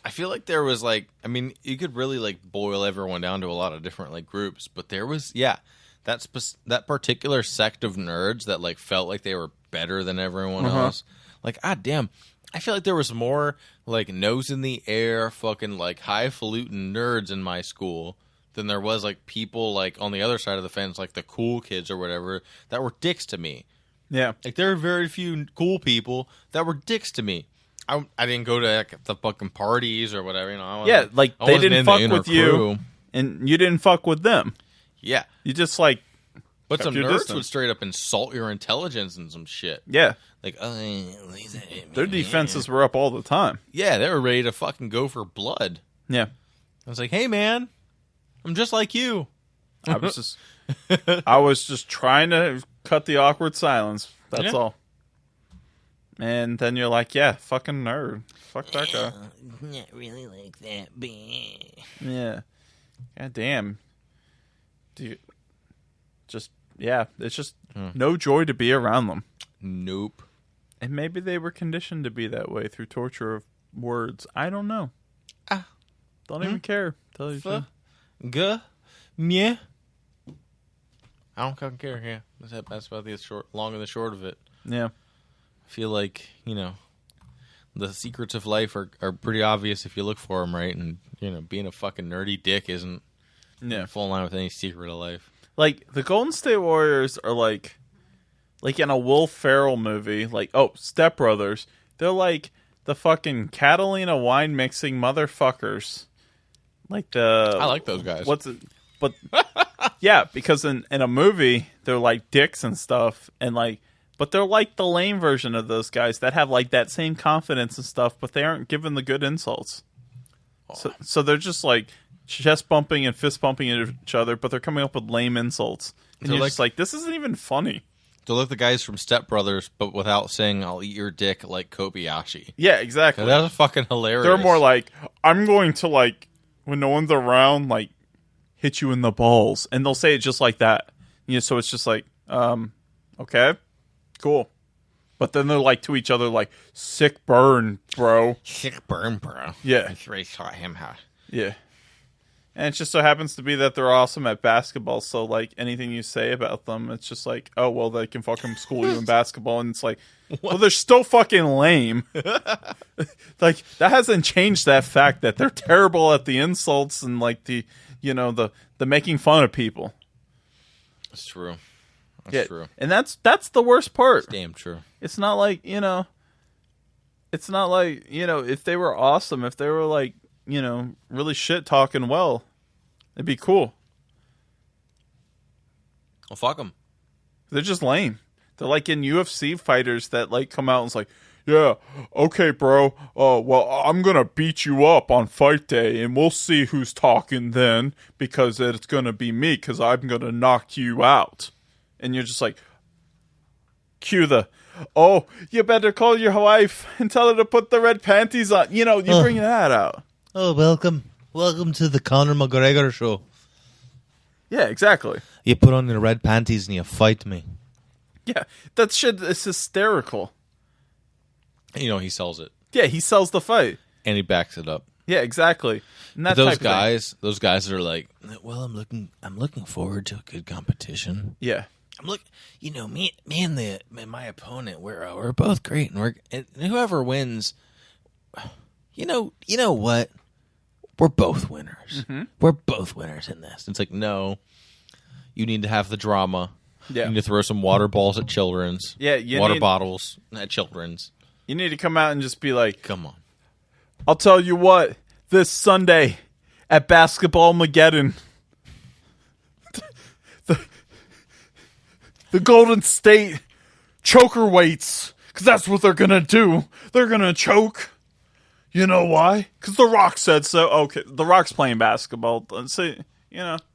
I feel like there was like, I mean, you could really like boil everyone down to a lot of different like groups, but there was, that particular sect of nerds that like felt like they were better than everyone else. Like, damn, I feel like there was more like nose in the air, fucking like highfalutin nerds in my school than there was like people like on the other side of the fence, like the cool kids or whatever, that were dicks to me. Yeah. Like there are very few cool people that were dicks to me. I didn't go to like, the fucking parties or whatever, they didn't fuck with you, and you didn't fuck with them. Yeah, you just like. But some nerds would straight up insult your intelligence and some shit. Yeah, like their defenses were up all the time. Yeah, they were ready to fucking go for blood. Yeah, I was like, hey man, I'm just like you. I was just trying to cut the awkward silence. That's all. And then you're like, yeah, fucking nerd. Fuck that guy. Not really like that. Yeah. God damn. It's just no joy to be around them. Nope. And maybe they were conditioned to be that way through torture of words. I don't know. Don't even care. Tell you the truth. Meh. I don't fucking care. Yeah, that's about the long and the short of it. Yeah. I feel like, the secrets of life are pretty obvious if you look for them, right? And, being a fucking nerdy dick isn't full line with any secret of life. Like, the Golden State Warriors are like in a Will Ferrell movie, like, Step Brothers. They're like the fucking Catalina wine mixing motherfuckers. Like I like those guys. But, yeah, because in a movie, they're like dicks and stuff, and like, but they're like the lame version of those guys that have like that same confidence and stuff, but they aren't given the good insults. So they're just like chest bumping and fist bumping each other, but they're coming up with lame insults. And you're just like, this isn't even funny. They're like the guys from Step Brothers, but without saying, I'll eat your dick like Kobayashi. Yeah, exactly. That's fucking hilarious. They're more like, I'm going to like, when no one's around, like, hit you in the balls. And they'll say it just like that. So it's just like, okay. Cool. But then they're like to each other like, sick burn, bro. Sick burn, bro. Yeah. That's really taught him how. Yeah. And it just so happens to be that they're awesome at basketball. So like anything you say about them, it's just like, oh, well, they can fucking school you in basketball. And it's like, well, they're still fucking lame. Like that hasn't changed that fact that they're terrible at the insults and like the making fun of people. That's true. That's true. And that's the worst part. It's damn true. It's not like, it's not like, if they were awesome, if they were like, really shit talking well, it'd be cool. Well, fuck them. They're just lame. They're like in UFC fighters that like come out and it's like, yeah, okay, bro. Well, I'm going to beat you up on fight day and we'll see who's talking then because it's going to be me because I'm going to knock you out. And you're just like, cue the, you better call your wife and tell her to put the red panties on. You bring that out. Oh, welcome. Welcome to the Conor McGregor show. Yeah, exactly. You put on your red panties and you fight me. Yeah, that shit is hysterical. He sells it. Yeah, he sells the fight. And he backs it up. Yeah, exactly. And that those guys that are like, well, I'm looking forward to a good competition. Yeah. I'm looking, me and my opponent, we're both great, and whoever wins, you know what? We're both winners. Mm-hmm. We're both winners in this. It's like, no, you need to have the drama. Yeah. You need to throw some water balls at children's. Yeah, water bottles at children's. You need to come out and just be like, come on. I'll tell you what, this Sunday at Basketball Mageddon, the Golden State choker weights, because that's what they're going to do. They're going to choke. You know why? Because The Rock said so. Okay, The Rock's playing basketball. So,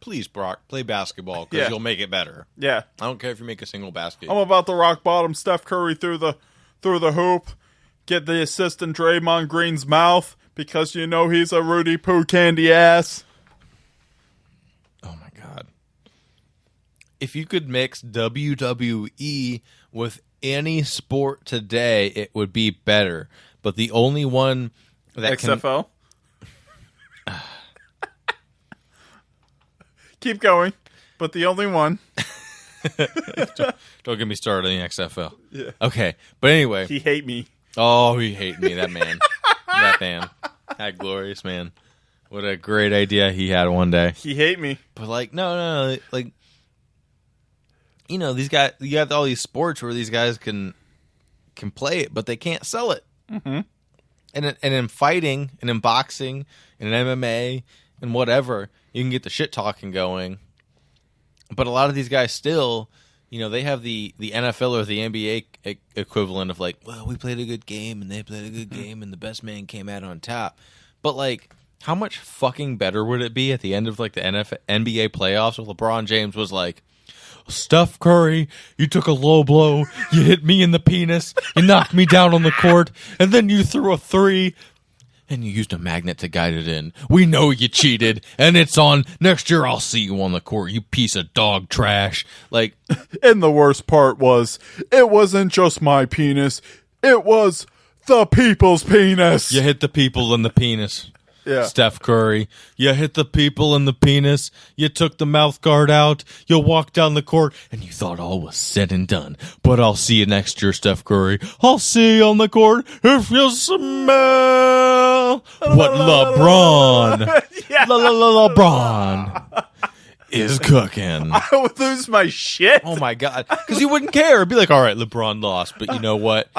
Please, Brock, play basketball because you'll make it better. Yeah. I don't care if you make a single basket. I'm about to rock bottom Steph Curry through the hoop, get the assist in Draymond Green's mouth because he's a Rudy Poo candy ass. Oh my God. If you could mix WWE with any sport today, it would be better. But the only one that XFL? Keep going. But the only one. Don't get me started on the XFL. Yeah. Okay. But anyway. He hate me. Oh, he hate me, that man. That man. That glorious man. What a great idea he had one day. He hate me. But no. Like, these guys, you got all these sports where these guys can play it, but they can't sell it. Mm-hmm. And in fighting, and in boxing, and in MMA, and whatever, you can get the shit talking going. But a lot of these guys still, they have the NFL or the NBA equivalent of like, well, we played a good game, and they played a good game, and the best man came out on top. But like, how much fucking better would it be at the end of like the NBA playoffs if LeBron James was like, Steph Curry, you took a low blow, you hit me in the penis, you knocked me down on the court, and then you threw a three, and you used a magnet to guide it in. We know you cheated, and it's on. Next year I'll see you on the court, you piece of dog trash. Like, and the worst part was, it wasn't just my penis, it was the people's penis. You hit the people in the penis. Yeah. Steph Curry, you hit the people in the penis, you took the mouth guard out, you walked down the court, and you thought all was said and done. But I'll see you next year, Steph Curry. I'll see you on the court if you smell what LeBron, LeBron is cooking. I would lose my shit. Oh my God. Because you wouldn't care. It'd be like, all right, LeBron lost, but you know what?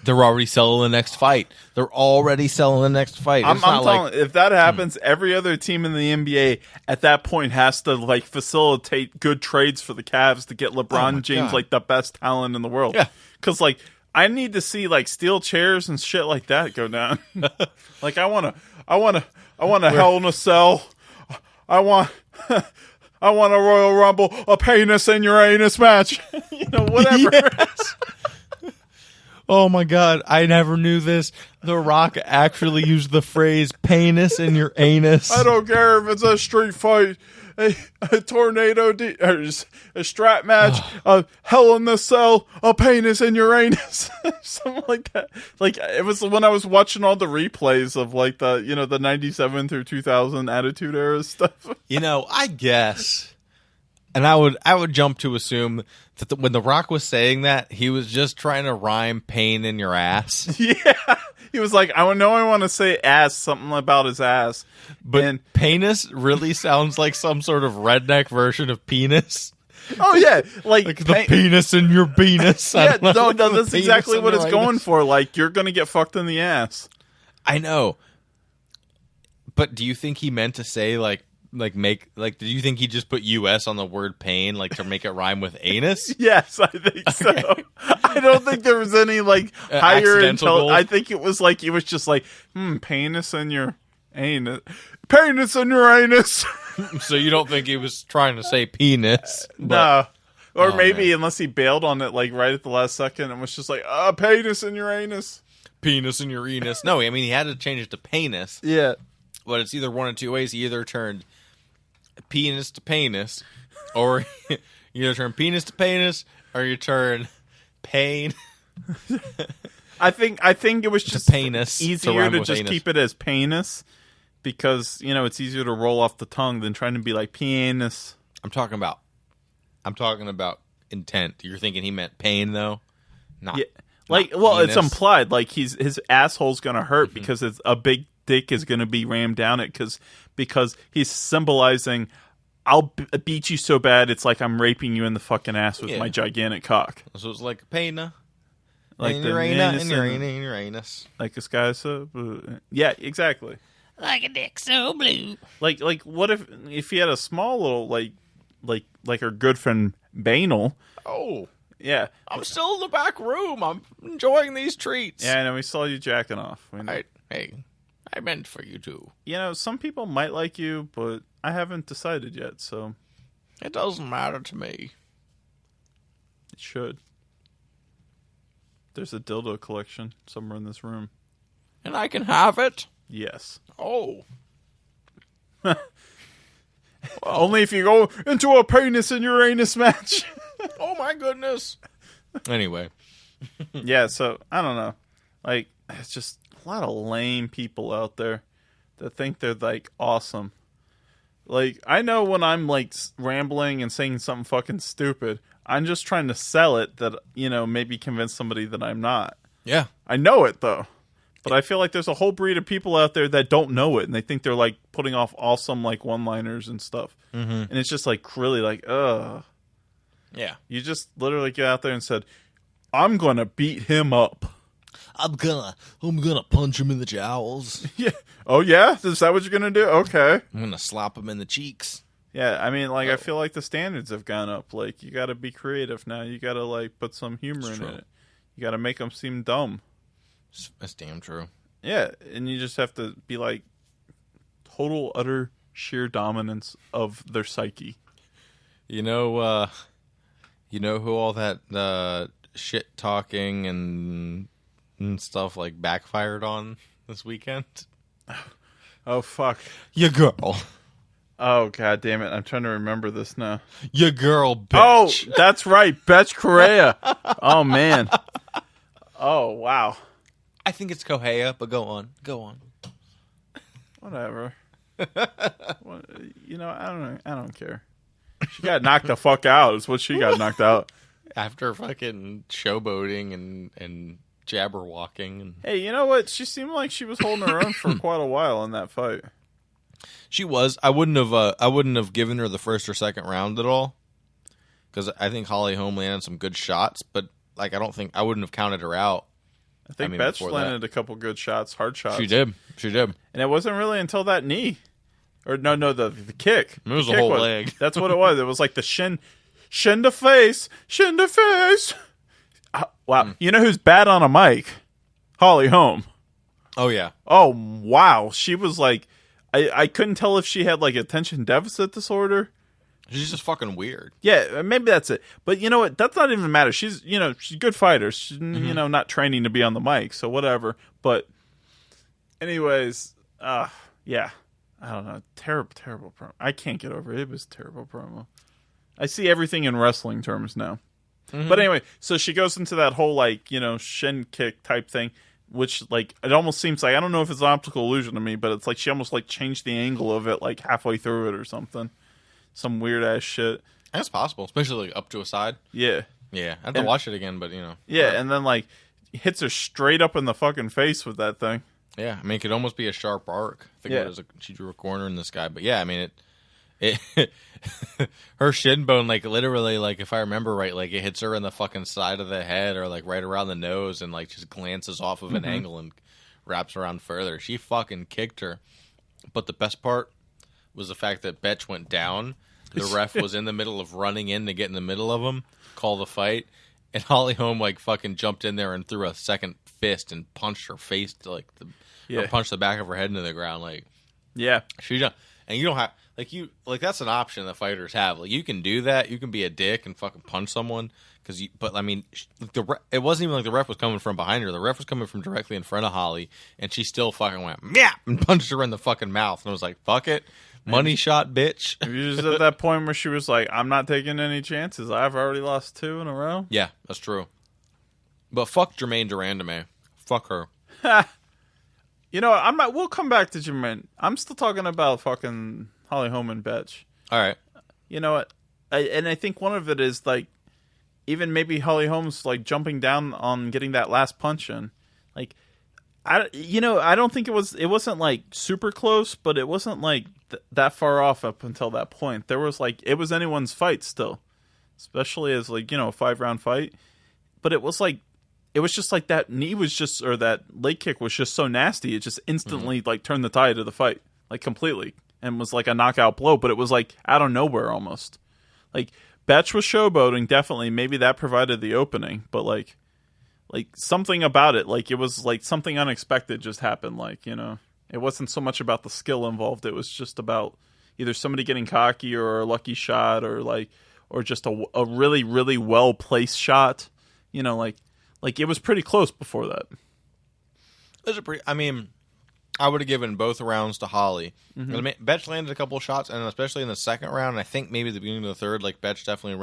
They're already selling the next fight. I'm telling you, if that happens, every other team in the NBA at that point has to like facilitate good trades for the Cavs to get LeBron James like the best talent in the world. Yeah, because like I need to see like steel chairs and shit like that go down. Like I want a Hell in a Cell. I want a Royal Rumble, a penis and Uranus match. Whatever. Yes. Oh my God, I never knew this. The Rock actually used the phrase penis in your anus. I don't care if it's a street fight, a tornado, a strap match, a Hell in the Cell, a penis in your anus. Something like that. Like, it was when I was watching all the replays of like the 97 through 2000 Attitude Era stuff. I guess. And I would jump to assume that when The Rock was saying that, he was just trying to rhyme pain in your ass. Yeah. He was like, I want to say ass, something about his ass. But penis really sounds like some sort of redneck version of penis. Oh, yeah. Like the penis in your penis. Yeah, no, that's exactly what it's going for. Like, you're going to get fucked in the ass. I know. But do you think he meant to say, do you think he just put US on the word pain, like to make it rhyme with anus? Yes, I think so. I don't think there was any higher intelligence. I think it was just penis in your anus. Penis in your anus. So you don't think he was trying to say penis? No. Or maybe, unless he bailed on it right at the last second and was just like, penis in your anus. Penis in your anus. No, I mean, he had to change it to penis. Yeah. But it's either one of two ways. He either turned penis to penis, or you either turn penis to penis, or you turn pain. I think it was just penis easier to just keep it as penis because it's easier to roll off the tongue than trying to be like penis. I'm talking about intent. You're thinking he meant pain, though? Not. Yeah. Like, well, penis. it's implied. Like, his asshole's going to hurt because it's a big dick is going to be rammed down it because he's symbolizing, I'll beat you so bad, it's like I'm raping you in the fucking ass with my gigantic cock. So it's like pain, like and the Uranus. Like the sky so yeah, exactly. Like a dick so blue. Like what if he had a small little like our good friend Banal? Oh, yeah. I'm still in the back room. I'm enjoying these treats. Yeah, I know. We saw you jacking off. I meant for you too. You know, some people might like you, but I haven't decided yet, so It doesn't matter to me. it should. There's a dildo collection somewhere in this room. And I can have it? Yes. Oh. Only if you go into a penis and Uranus match. Oh my goodness. Anyway. Yeah, so I don't know. Like, it's just a lot of lame people out there that think they're like awesome. Like, I know when I'm like rambling and saying something fucking stupid, I'm just trying to sell it that, you know, maybe convince somebody that I'm not. Yeah. I know it though. But I feel like there's a whole breed of people out there that don't know it and they think they're like putting off awesome like one-liners and stuff. Mm-hmm. And it's just like really like, ugh. Yeah. You just literally get out there and said, I'm going to beat him up. I'm gonna punch him in the jowls. Yeah. Oh, yeah? Is that what you're going to do? Okay. I'm gonna slap him in the cheeks. Yeah, I mean, like, I feel like the standards have gone up. Like, you got to be creative now. You got to, like, put some humor in it. You got to make them seem dumb. That's damn true. Yeah, and you just have to be, like, total, utter, sheer dominance of their psyche. You know who all that shit talking and stuff like backfired on this weekend? Oh, fuck. Your girl. Oh, god damn it. I'm trying to remember this now. Your girl, bitch. Oh, that's right. Betch Correa. Oh, man. Oh, wow. I think it's Kohea, but go on. Whatever. You know, I don't care. She got knocked the fuck out. Is what she got knocked out. After fucking showboating and jabberwalking. And... Hey, you know what? She seemed like she was holding her own for quite a while in that fight. She was. I wouldn't have given her the first or second round at all, because I think Holly Holm landed some good shots, but like I wouldn't have counted her out. I think Betch landed a couple good shots, hard shots. She did. And it wasn't really until that knee. Or no, the kick. It was the whole leg. That's what it was. It was like the shin to face. Wow. You know who's bad on a mic? Holly Holm. Oh, yeah. Oh, wow. She was like, I couldn't tell if she had like attention deficit disorder. She's just fucking weird. Yeah, maybe that's it. But you know what? That's not even matter. She's a good fighter. She's, not training to be on the mic, so whatever. But anyways, yeah. I don't know. Terrible promo. I can't get over it. It was a terrible promo. I see everything in wrestling terms now. Mm-hmm. But anyway, so she goes into that whole like, shin kick type thing, which like it almost seems like, I don't know if it's an optical illusion to me, but it's like she almost like changed the angle of it like halfway through it or something. Some weird ass shit. That's possible, especially like up to a side. Yeah. Yeah. I have to watch it again, but Yeah, and then like hits her straight up in the fucking face with that thing. Yeah, I mean, it could almost be a sharp arc. I think it was she drew a corner in this guy, but yeah, I mean, it her shin bone, like literally, like if I remember right, like it hits her in the fucking side of the head or like right around the nose, and like just glances off of an angle and wraps around further. She fucking kicked her, but the best part was the fact that Betch went down. The ref was in the middle of running in to get in the middle of him, call the fight, and Holly Holm like fucking jumped in there and threw a second fist and punched her face to like or punched the back of her head into the ground. Like, she don't, and you don't have that's an option that fighters have. Like, you can do that. You can be a dick and fucking punch someone but I mean, it wasn't even like the ref was coming from behind her. The ref was coming from directly in front of Holly, and she still fucking went yeah and punched her in the fucking mouth. And I was like, fuck it. Money shot, bitch. You just at that point where she was like, I'm not taking any chances. I've already lost 2 in a row. Yeah, that's true. But fuck Jermaine Durandame. Fuck her. We'll come back to Jermaine. I'm still talking about fucking Holly Holm and Betch. All right. You know what? I think one of it is like, even maybe Holly Holmes like jumping down on getting that last punch in, like I don't think it wasn't like super close, but it wasn't like that far off up until that point. There was like it was anyone's fight still, especially as like a 5-round fight. But it was just like that knee was just or that leg kick was just so nasty. It just instantly like turned the tide of the fight like completely and was like a knockout blow. But it was like out of nowhere almost. Like Betch was showboating definitely. Maybe that provided the opening, but like something about it, like it was like something unexpected just happened. Like it wasn't so much about the skill involved. It was just about either somebody getting cocky or a lucky shot or just a really really well placed shot. Like it was pretty close before that. I mean, I would have given both rounds to Holly. Betch landed a couple of shots, and especially in the second round, I think maybe the beginning of the third, like Betch definitely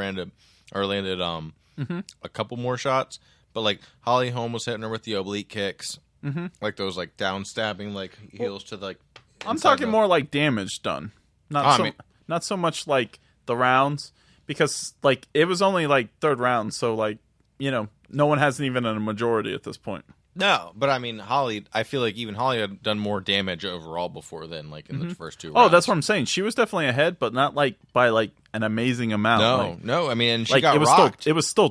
landed a couple more shots. But like Holly Holm was hitting her with the oblique kicks, like those like down stabbing like heels to like. I'm talking more like damage done, not so much like the rounds, because like it was only like third round, so like no one hasn't even a majority at this point. No, but I mean Holly. I feel like even Holly had done more damage overall before then, like in the first 2 rounds. Oh, that's what I'm saying. She was definitely ahead, but not like by like an amazing amount. No. I mean, and she like, got rocked. It was still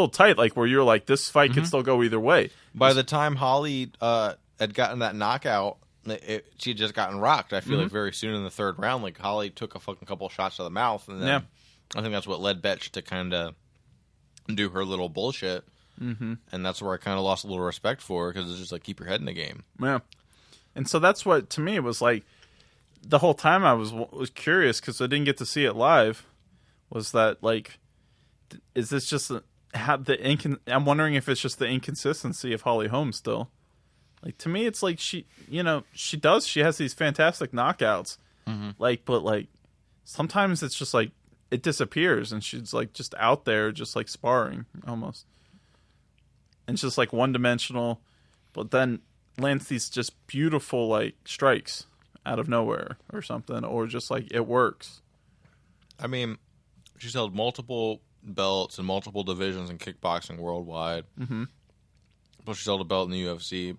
tight. Like where you're like, this fight could still go either way. By the time Holly had gotten that knockout, she had just gotten rocked. I feel like very soon in the third round, like Holly took a fucking couple shots to the mouth, and then I think that's what led Betch to kind of do her little bullshit. And that's where I kind of lost a little respect for her, because it's just like, keep your head in the game. Yeah. And so that's what, to me, it was like, the whole time I was curious, because I didn't get to see it live, was that, like, is this just I'm wondering if it's just the inconsistency of Holly Holm still. Like, to me, it's like she has these fantastic knockouts, like, but, like, sometimes it's just, like, it disappears, and she's, like, just out there, just, like, sparring, almost. And it's just like one-dimensional, but then lands these just beautiful like strikes out of nowhere or something, or just like it works. I mean, she's held multiple belts and multiple divisions in kickboxing worldwide. But she's held a belt in the UFC.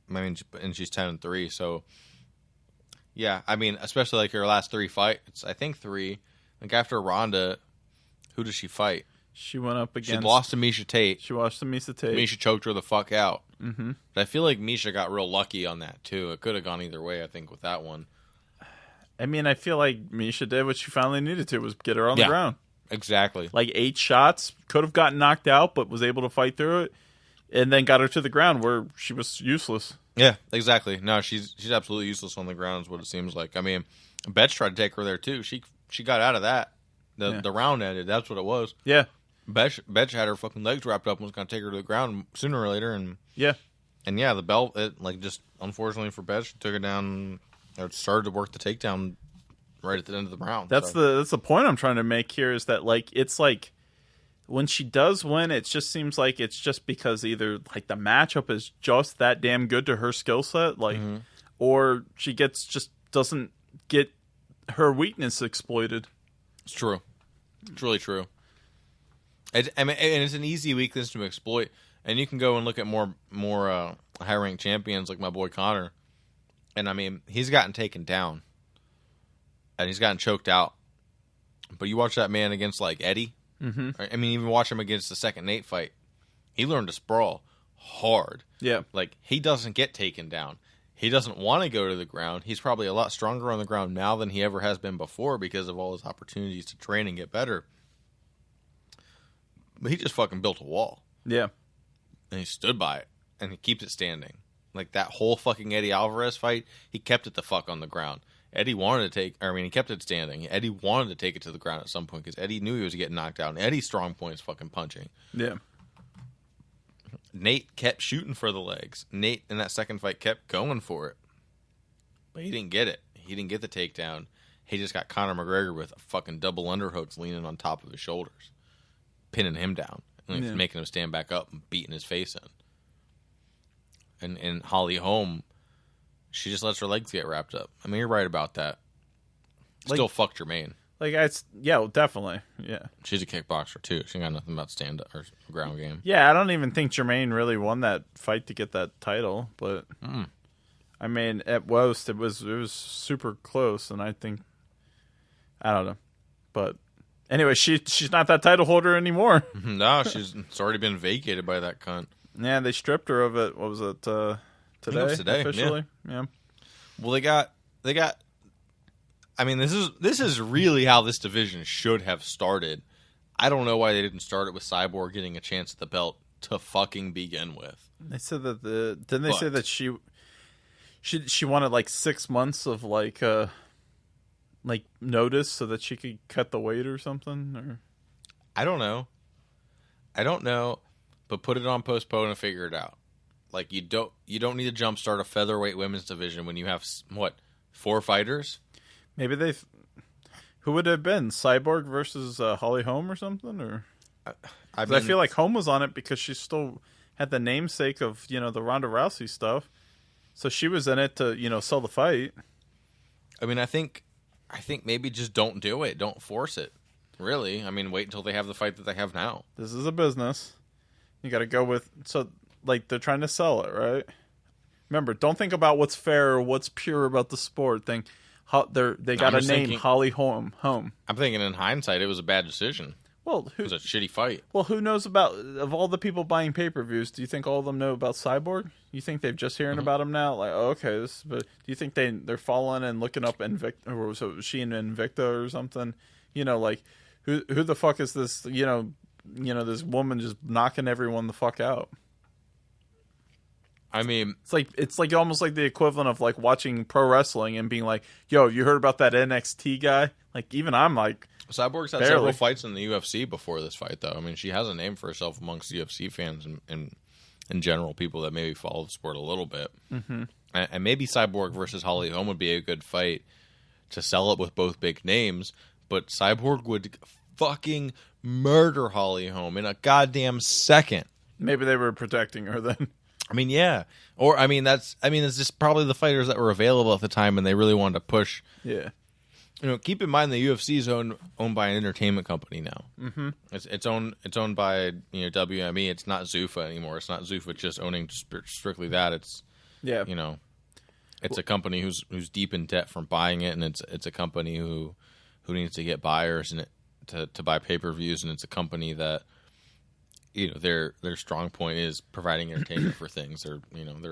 I mean, and she's 10-3. So, yeah, I mean, especially like her last 3 fights. I think 3. Like after Ronda, who does she fight? She went up against... She lost to Miesha Tate. She lost to Miesha Tate. Miesha choked her the fuck out. But I feel like Miesha got real lucky on that, too. It could have gone either way, I think, with that one. I mean, I feel like Miesha did what she finally needed to, was get her on the ground. Exactly. Like 8 shots, could have gotten knocked out, but was able to fight through it, and then got her to the ground where she was useless. Yeah, exactly. No, she's absolutely useless on the ground is what it seems like. I mean, Betch tried to take her there, too. She got out of that. The round ended. That's what it was. Yeah. Betch had her fucking legs wrapped up and was going to take her to the ground sooner or later. And the belt, just unfortunately for Betch, took her down. It started to work the takedown right at the end of the round. That's the point I'm trying to make here, is that like it's like when she does win, it just seems like it's just because either like the matchup is just that damn good to her skill set, like, or she doesn't get her weakness exploited. It's true. It's really true. And it's an easy weakness to exploit. And you can go and look at more high-ranked champions like my boy Connor. And, I mean, he's gotten taken down. And he's gotten choked out. But you watch that man against, like, Eddie. I mean, even watch him against the second Nate fight. He learned to sprawl hard. Yeah. Like, he doesn't get taken down. He doesn't want to go to the ground. He's probably a lot stronger on the ground now than he ever has been before because of all his opportunities to train and get better. But he just fucking built a wall. Yeah. And he stood by it. And he keeps it standing. Like that whole fucking Eddie Alvarez fight, he kept it the fuck on the ground. Eddie wanted to he kept it standing. Eddie wanted to take it to the ground at some point because Eddie knew he was getting knocked out. And Eddie's strong point is fucking punching. Yeah. Nate kept shooting for the legs. Nate, in that second fight, kept going for it. But he didn't get it. He didn't get the takedown. He just got Conor McGregor with fucking double underhooks leaning on top of his shoulders, pinning him down, and making him stand back up and beating his face in. And Holly Holm, she just lets her legs get wrapped up. I mean, you're right about that. Still fuck Jermaine. Like, yeah, definitely. Yeah. She's a kickboxer, too. She got nothing about stand-up or ground game. Yeah, I don't even think Jermaine really won that fight to get that title, but I mean, at most it was super close, and I think I don't know, but anyway, she's not that title holder anymore. No, it's already been vacated by that cunt. Yeah, they stripped her of it. What was it today? Officially, yeah. Well, they got. I mean, this is really how this division should have started. I don't know why they didn't start it with Cyborg getting a chance at the belt to fucking begin with. They said that didn't they say that she wanted like 6 months of like notice so that she could cut the weight or something? Or I don't know, but put it on postpone and figure it out. Like you don't need to jumpstart a featherweight women's division when you have 4 fighters. Maybe who would it have been? Cyborg versus Holly Holm or something? Or I feel like Holm was on it because she still had the namesake of the Ronda Rousey stuff, so she was in it to sell the fight. I mean, I think maybe just don't do it. Don't force it. Really, I mean, wait until they have the fight that they have now. This is a business. You got to go with they're trying to sell it, right? Remember, don't think about what's fair or what's pure about the sport. They got a name, Holly Holm. I'm thinking in hindsight, it was a bad decision. Well, it was a shitty fight. Well, who knows of all the people buying pay-per-views? Do you think all of them know about Cyborg? You think they've just hearing about him now? Like, oh, okay, but do you think they're following and looking up Invicta, or was she in Invicta or something? Like who the fuck is this? This woman just knocking everyone the fuck out. I mean, it's like almost like the equivalent of like watching pro wrestling and being like, "Yo, you heard about that NXT guy?" Like, even I'm like, Cyborg's had several fights in the UFC before this fight, though. I mean, she has a name for herself amongst UFC fans and in general, people that maybe follow the sport a little bit. Mm-hmm. And maybe Cyborg versus Holly Holm would be a good fight to sell it with both big names, but Cyborg would fucking murder Holly Holm in a goddamn second. Maybe they were protecting her then. I mean, yeah. Or, it's just probably the fighters that were available at the time and they really wanted to push. Yeah. Keep in mind the UFC is owned by an entertainment company now. Mm-hmm. It's owned by WME. It's not Zuffa anymore. It's not Zuffa just owning strictly that. It's it's a company who's deep in debt from buying it, and it's a company who needs to get buyers and to buy pay-per-views, and it's a company that their strong point is providing entertainment for things. They're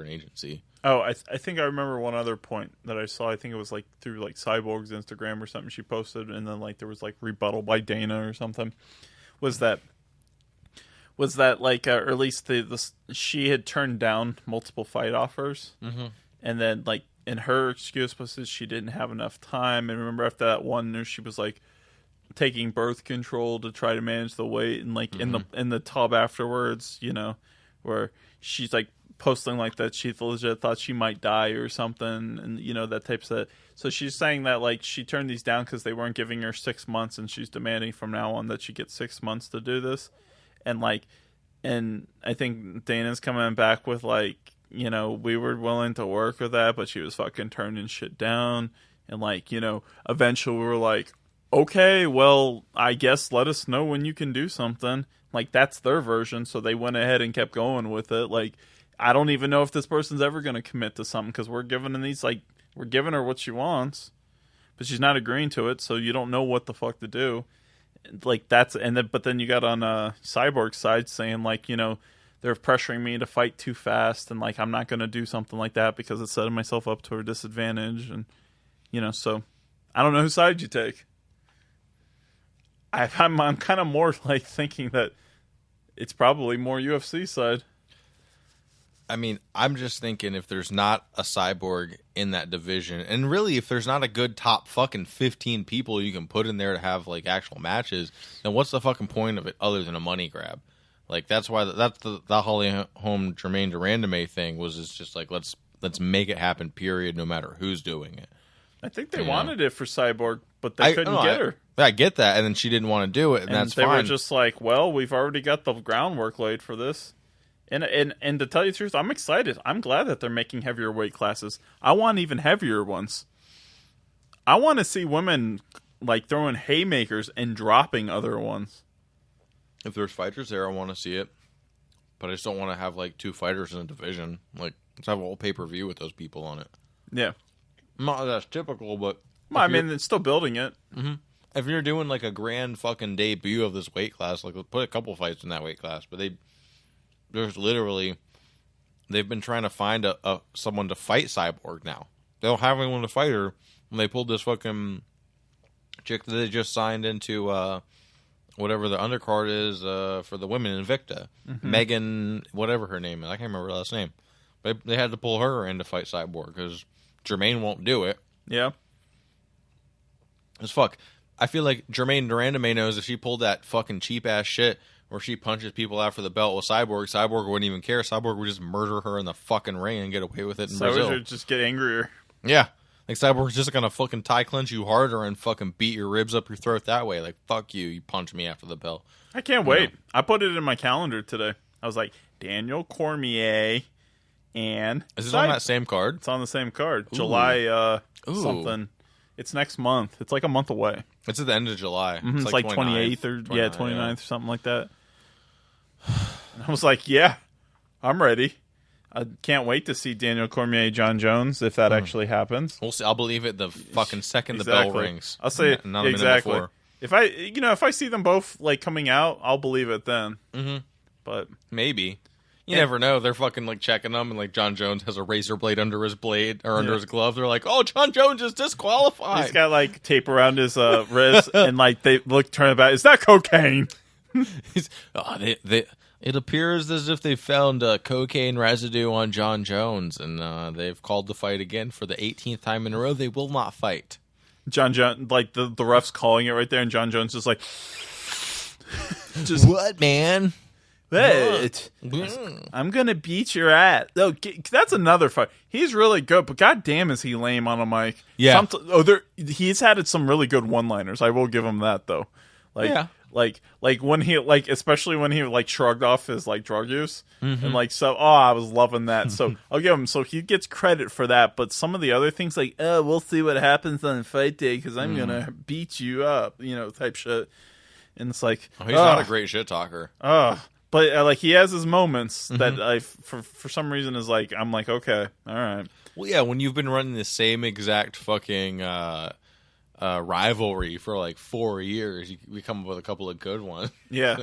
an agency. Oh, I think I remember one other point that I saw. I think it was like through like Cyborg's Instagram or something she posted, and then like there was like rebuttal by Dana or something. Was that like or at least she had turned down multiple fight offers, and then like and her excuse was that she didn't have enough time. And remember after that one, she was like taking birth control to try to manage the weight, and like in the tub afterwards, where she's like posting like that she legit thought she might die or something, and that type of stuff. So she's saying that like she turned these down because they weren't giving her 6 months, and she's demanding from now on that she gets 6 months to do this. And I think Dana's coming back with like, we were willing to work with that, but she was fucking turning shit down. And like, eventually we were like, okay, well, I guess let us know when you can do something. Like, that's their version, so they went ahead and kept going with it. Like, I don't even know if this person's ever going to commit to something, because we're giving her what she wants, but she's not agreeing to it, so you don't know what the fuck to do. Like, but then you got on Cyborg's side saying, like, they're pressuring me to fight too fast, and like I'm not going to do something like that because it's setting myself up to a disadvantage, and so I don't know whose side you take. I'm kind of more like thinking that it's probably more UFC side. I mean, I'm just thinking if there's not a Cyborg in that division, and really if there's not a good top fucking 15 people you can put in there to have like actual matches, then what's the fucking point of it other than a money grab? Like that's why that's the Holly Holm Jermaine Durandame thing was just like let's make it happen. Period. No matter who's doing it. I think they wanted it for Cyborg, but they couldn't get her. I get that, and then she didn't want to do it, and that's fine. They were just like, well, we've already got the groundwork laid for this. And to tell you the truth, I'm excited. I'm glad that they're making heavier weight classes. I want even heavier ones. I want to see women like throwing haymakers and dropping other ones. If there's fighters there, I want to see it. But I just don't want to have like 2 fighters in a division. Like, let's have a whole pay-per-view with those people on it. Yeah. Not that's typical, but... Well, I mean, it's still building it. Mm-hmm. If you're doing like a grand fucking debut of this weight class, like put a couple fights in that weight class. But there's literally... They've been trying to find someone to fight Cyborg now. They don't have anyone to fight her. When they pulled this fucking chick that they just signed into whatever the undercard is for the women, Invicta. Mm-hmm. Megan, whatever her name is. I can't remember her last name. But they had to pull her in to fight Cyborg because Jermaine won't do it. Yeah. As fuck. I feel like Jermaine Durandame knows if she pulled that fucking cheap-ass shit where she punches people out for the belt with Cyborg wouldn't even care. Cyborg would just murder her in the fucking ring and get away with it in Brazil. Cyborg would just get angrier. Yeah. Like, Cyborg's just gonna fucking tie clench you harder and fucking beat your ribs up your throat that way. Like, fuck you, you punch me after the bell. I can't wait. I put it in my calendar today. I was like, Daniel Cormier and... Is this on that same card? It's on the same card. Ooh. July something. It's next month. It's like a month away. It's at the end of July. Mm-hmm. It's like 28th or 29th or something like that. And I was like, yeah, I'm ready. I can't wait to see Daniel Cormier, John Jones, if that actually happens. We'll see. I'll believe it the fucking second the bell rings. I'll say it exactly. If I see them both like coming out, I'll believe it then. Mm-hmm. But maybe. You never know. They're fucking like checking them, and like John Jones has a razor blade under his blade or under his glove. They're like, "Oh, John Jones is disqualified." He's got like tape around his wrist, and like they turn about. Is that cocaine? It appears as if they found cocaine residue on John Jones, and they've called the fight again for the 18th time in a row. They will not fight. John Jones, like the ref's calling it right there, and John Jones is like, "Just what, man? What? I'm gonna beat your ass." Oh, that's another fight. He's really good, but goddamn, is he lame on a mic? Yeah. He's had some really good one-liners. I will give him that though. Like when he especially when he shrugged off his drug use and I was loving that. So I'll give him. So he gets credit for that. But some of the other things we'll see what happens on fight day because I'm gonna beat you up, type shit. And it's like he's not a great shit talker. But he has his moments that I for some reason is I'm like, okay, all right. Well, yeah, when you've been running the same exact fucking rivalry for 4 years, we come up with a couple of good ones. Yeah.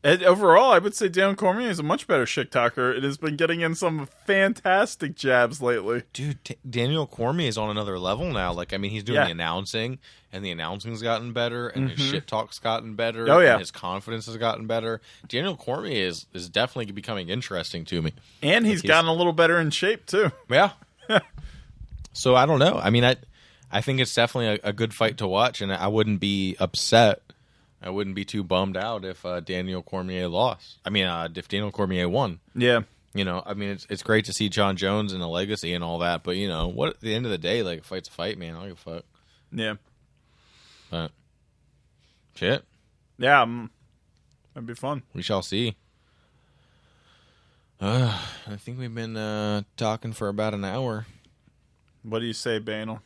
And overall, I would say Daniel Cormier is a much better shit talker. It has been getting in some fantastic jabs lately. Dude, Daniel Cormier is on another level now. He's doing the announcing, and the announcing's gotten better, and his shit talk's gotten better. Oh, yeah. And his confidence has gotten better. Daniel Cormier is definitely becoming interesting to me. And he's gotten a little better in shape, too. Yeah. So, I don't know. I think it's definitely a good fight to watch, and I wouldn't be upset. I wouldn't be too bummed out if Daniel Cormier lost. If Daniel Cormier won. Yeah. It's great to see John Jones and a legacy and all that, but, what at the end of the day, a fight's a fight, man. I don't give a fuck. Yeah. But, shit. Yeah, that'd be fun. We shall see. I think we've been talking for about an hour. What do you say, Banal?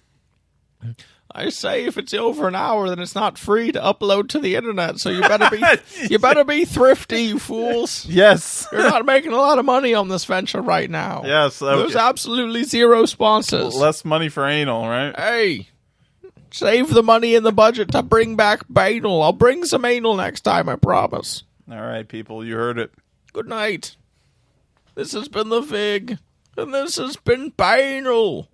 I say if it's over an hour, then it's not free to upload to the internet. So you better be thrifty, you fools. Yes, you're not making a lot of money on this venture right now. Yes, okay. There's absolutely zero sponsors. Less money for anal, right? Hey, save the money in the budget to bring back Banal. I'll bring some anal next time, I promise. All right, people, you heard it. Good night. This has been the Vig, and this has been Banal.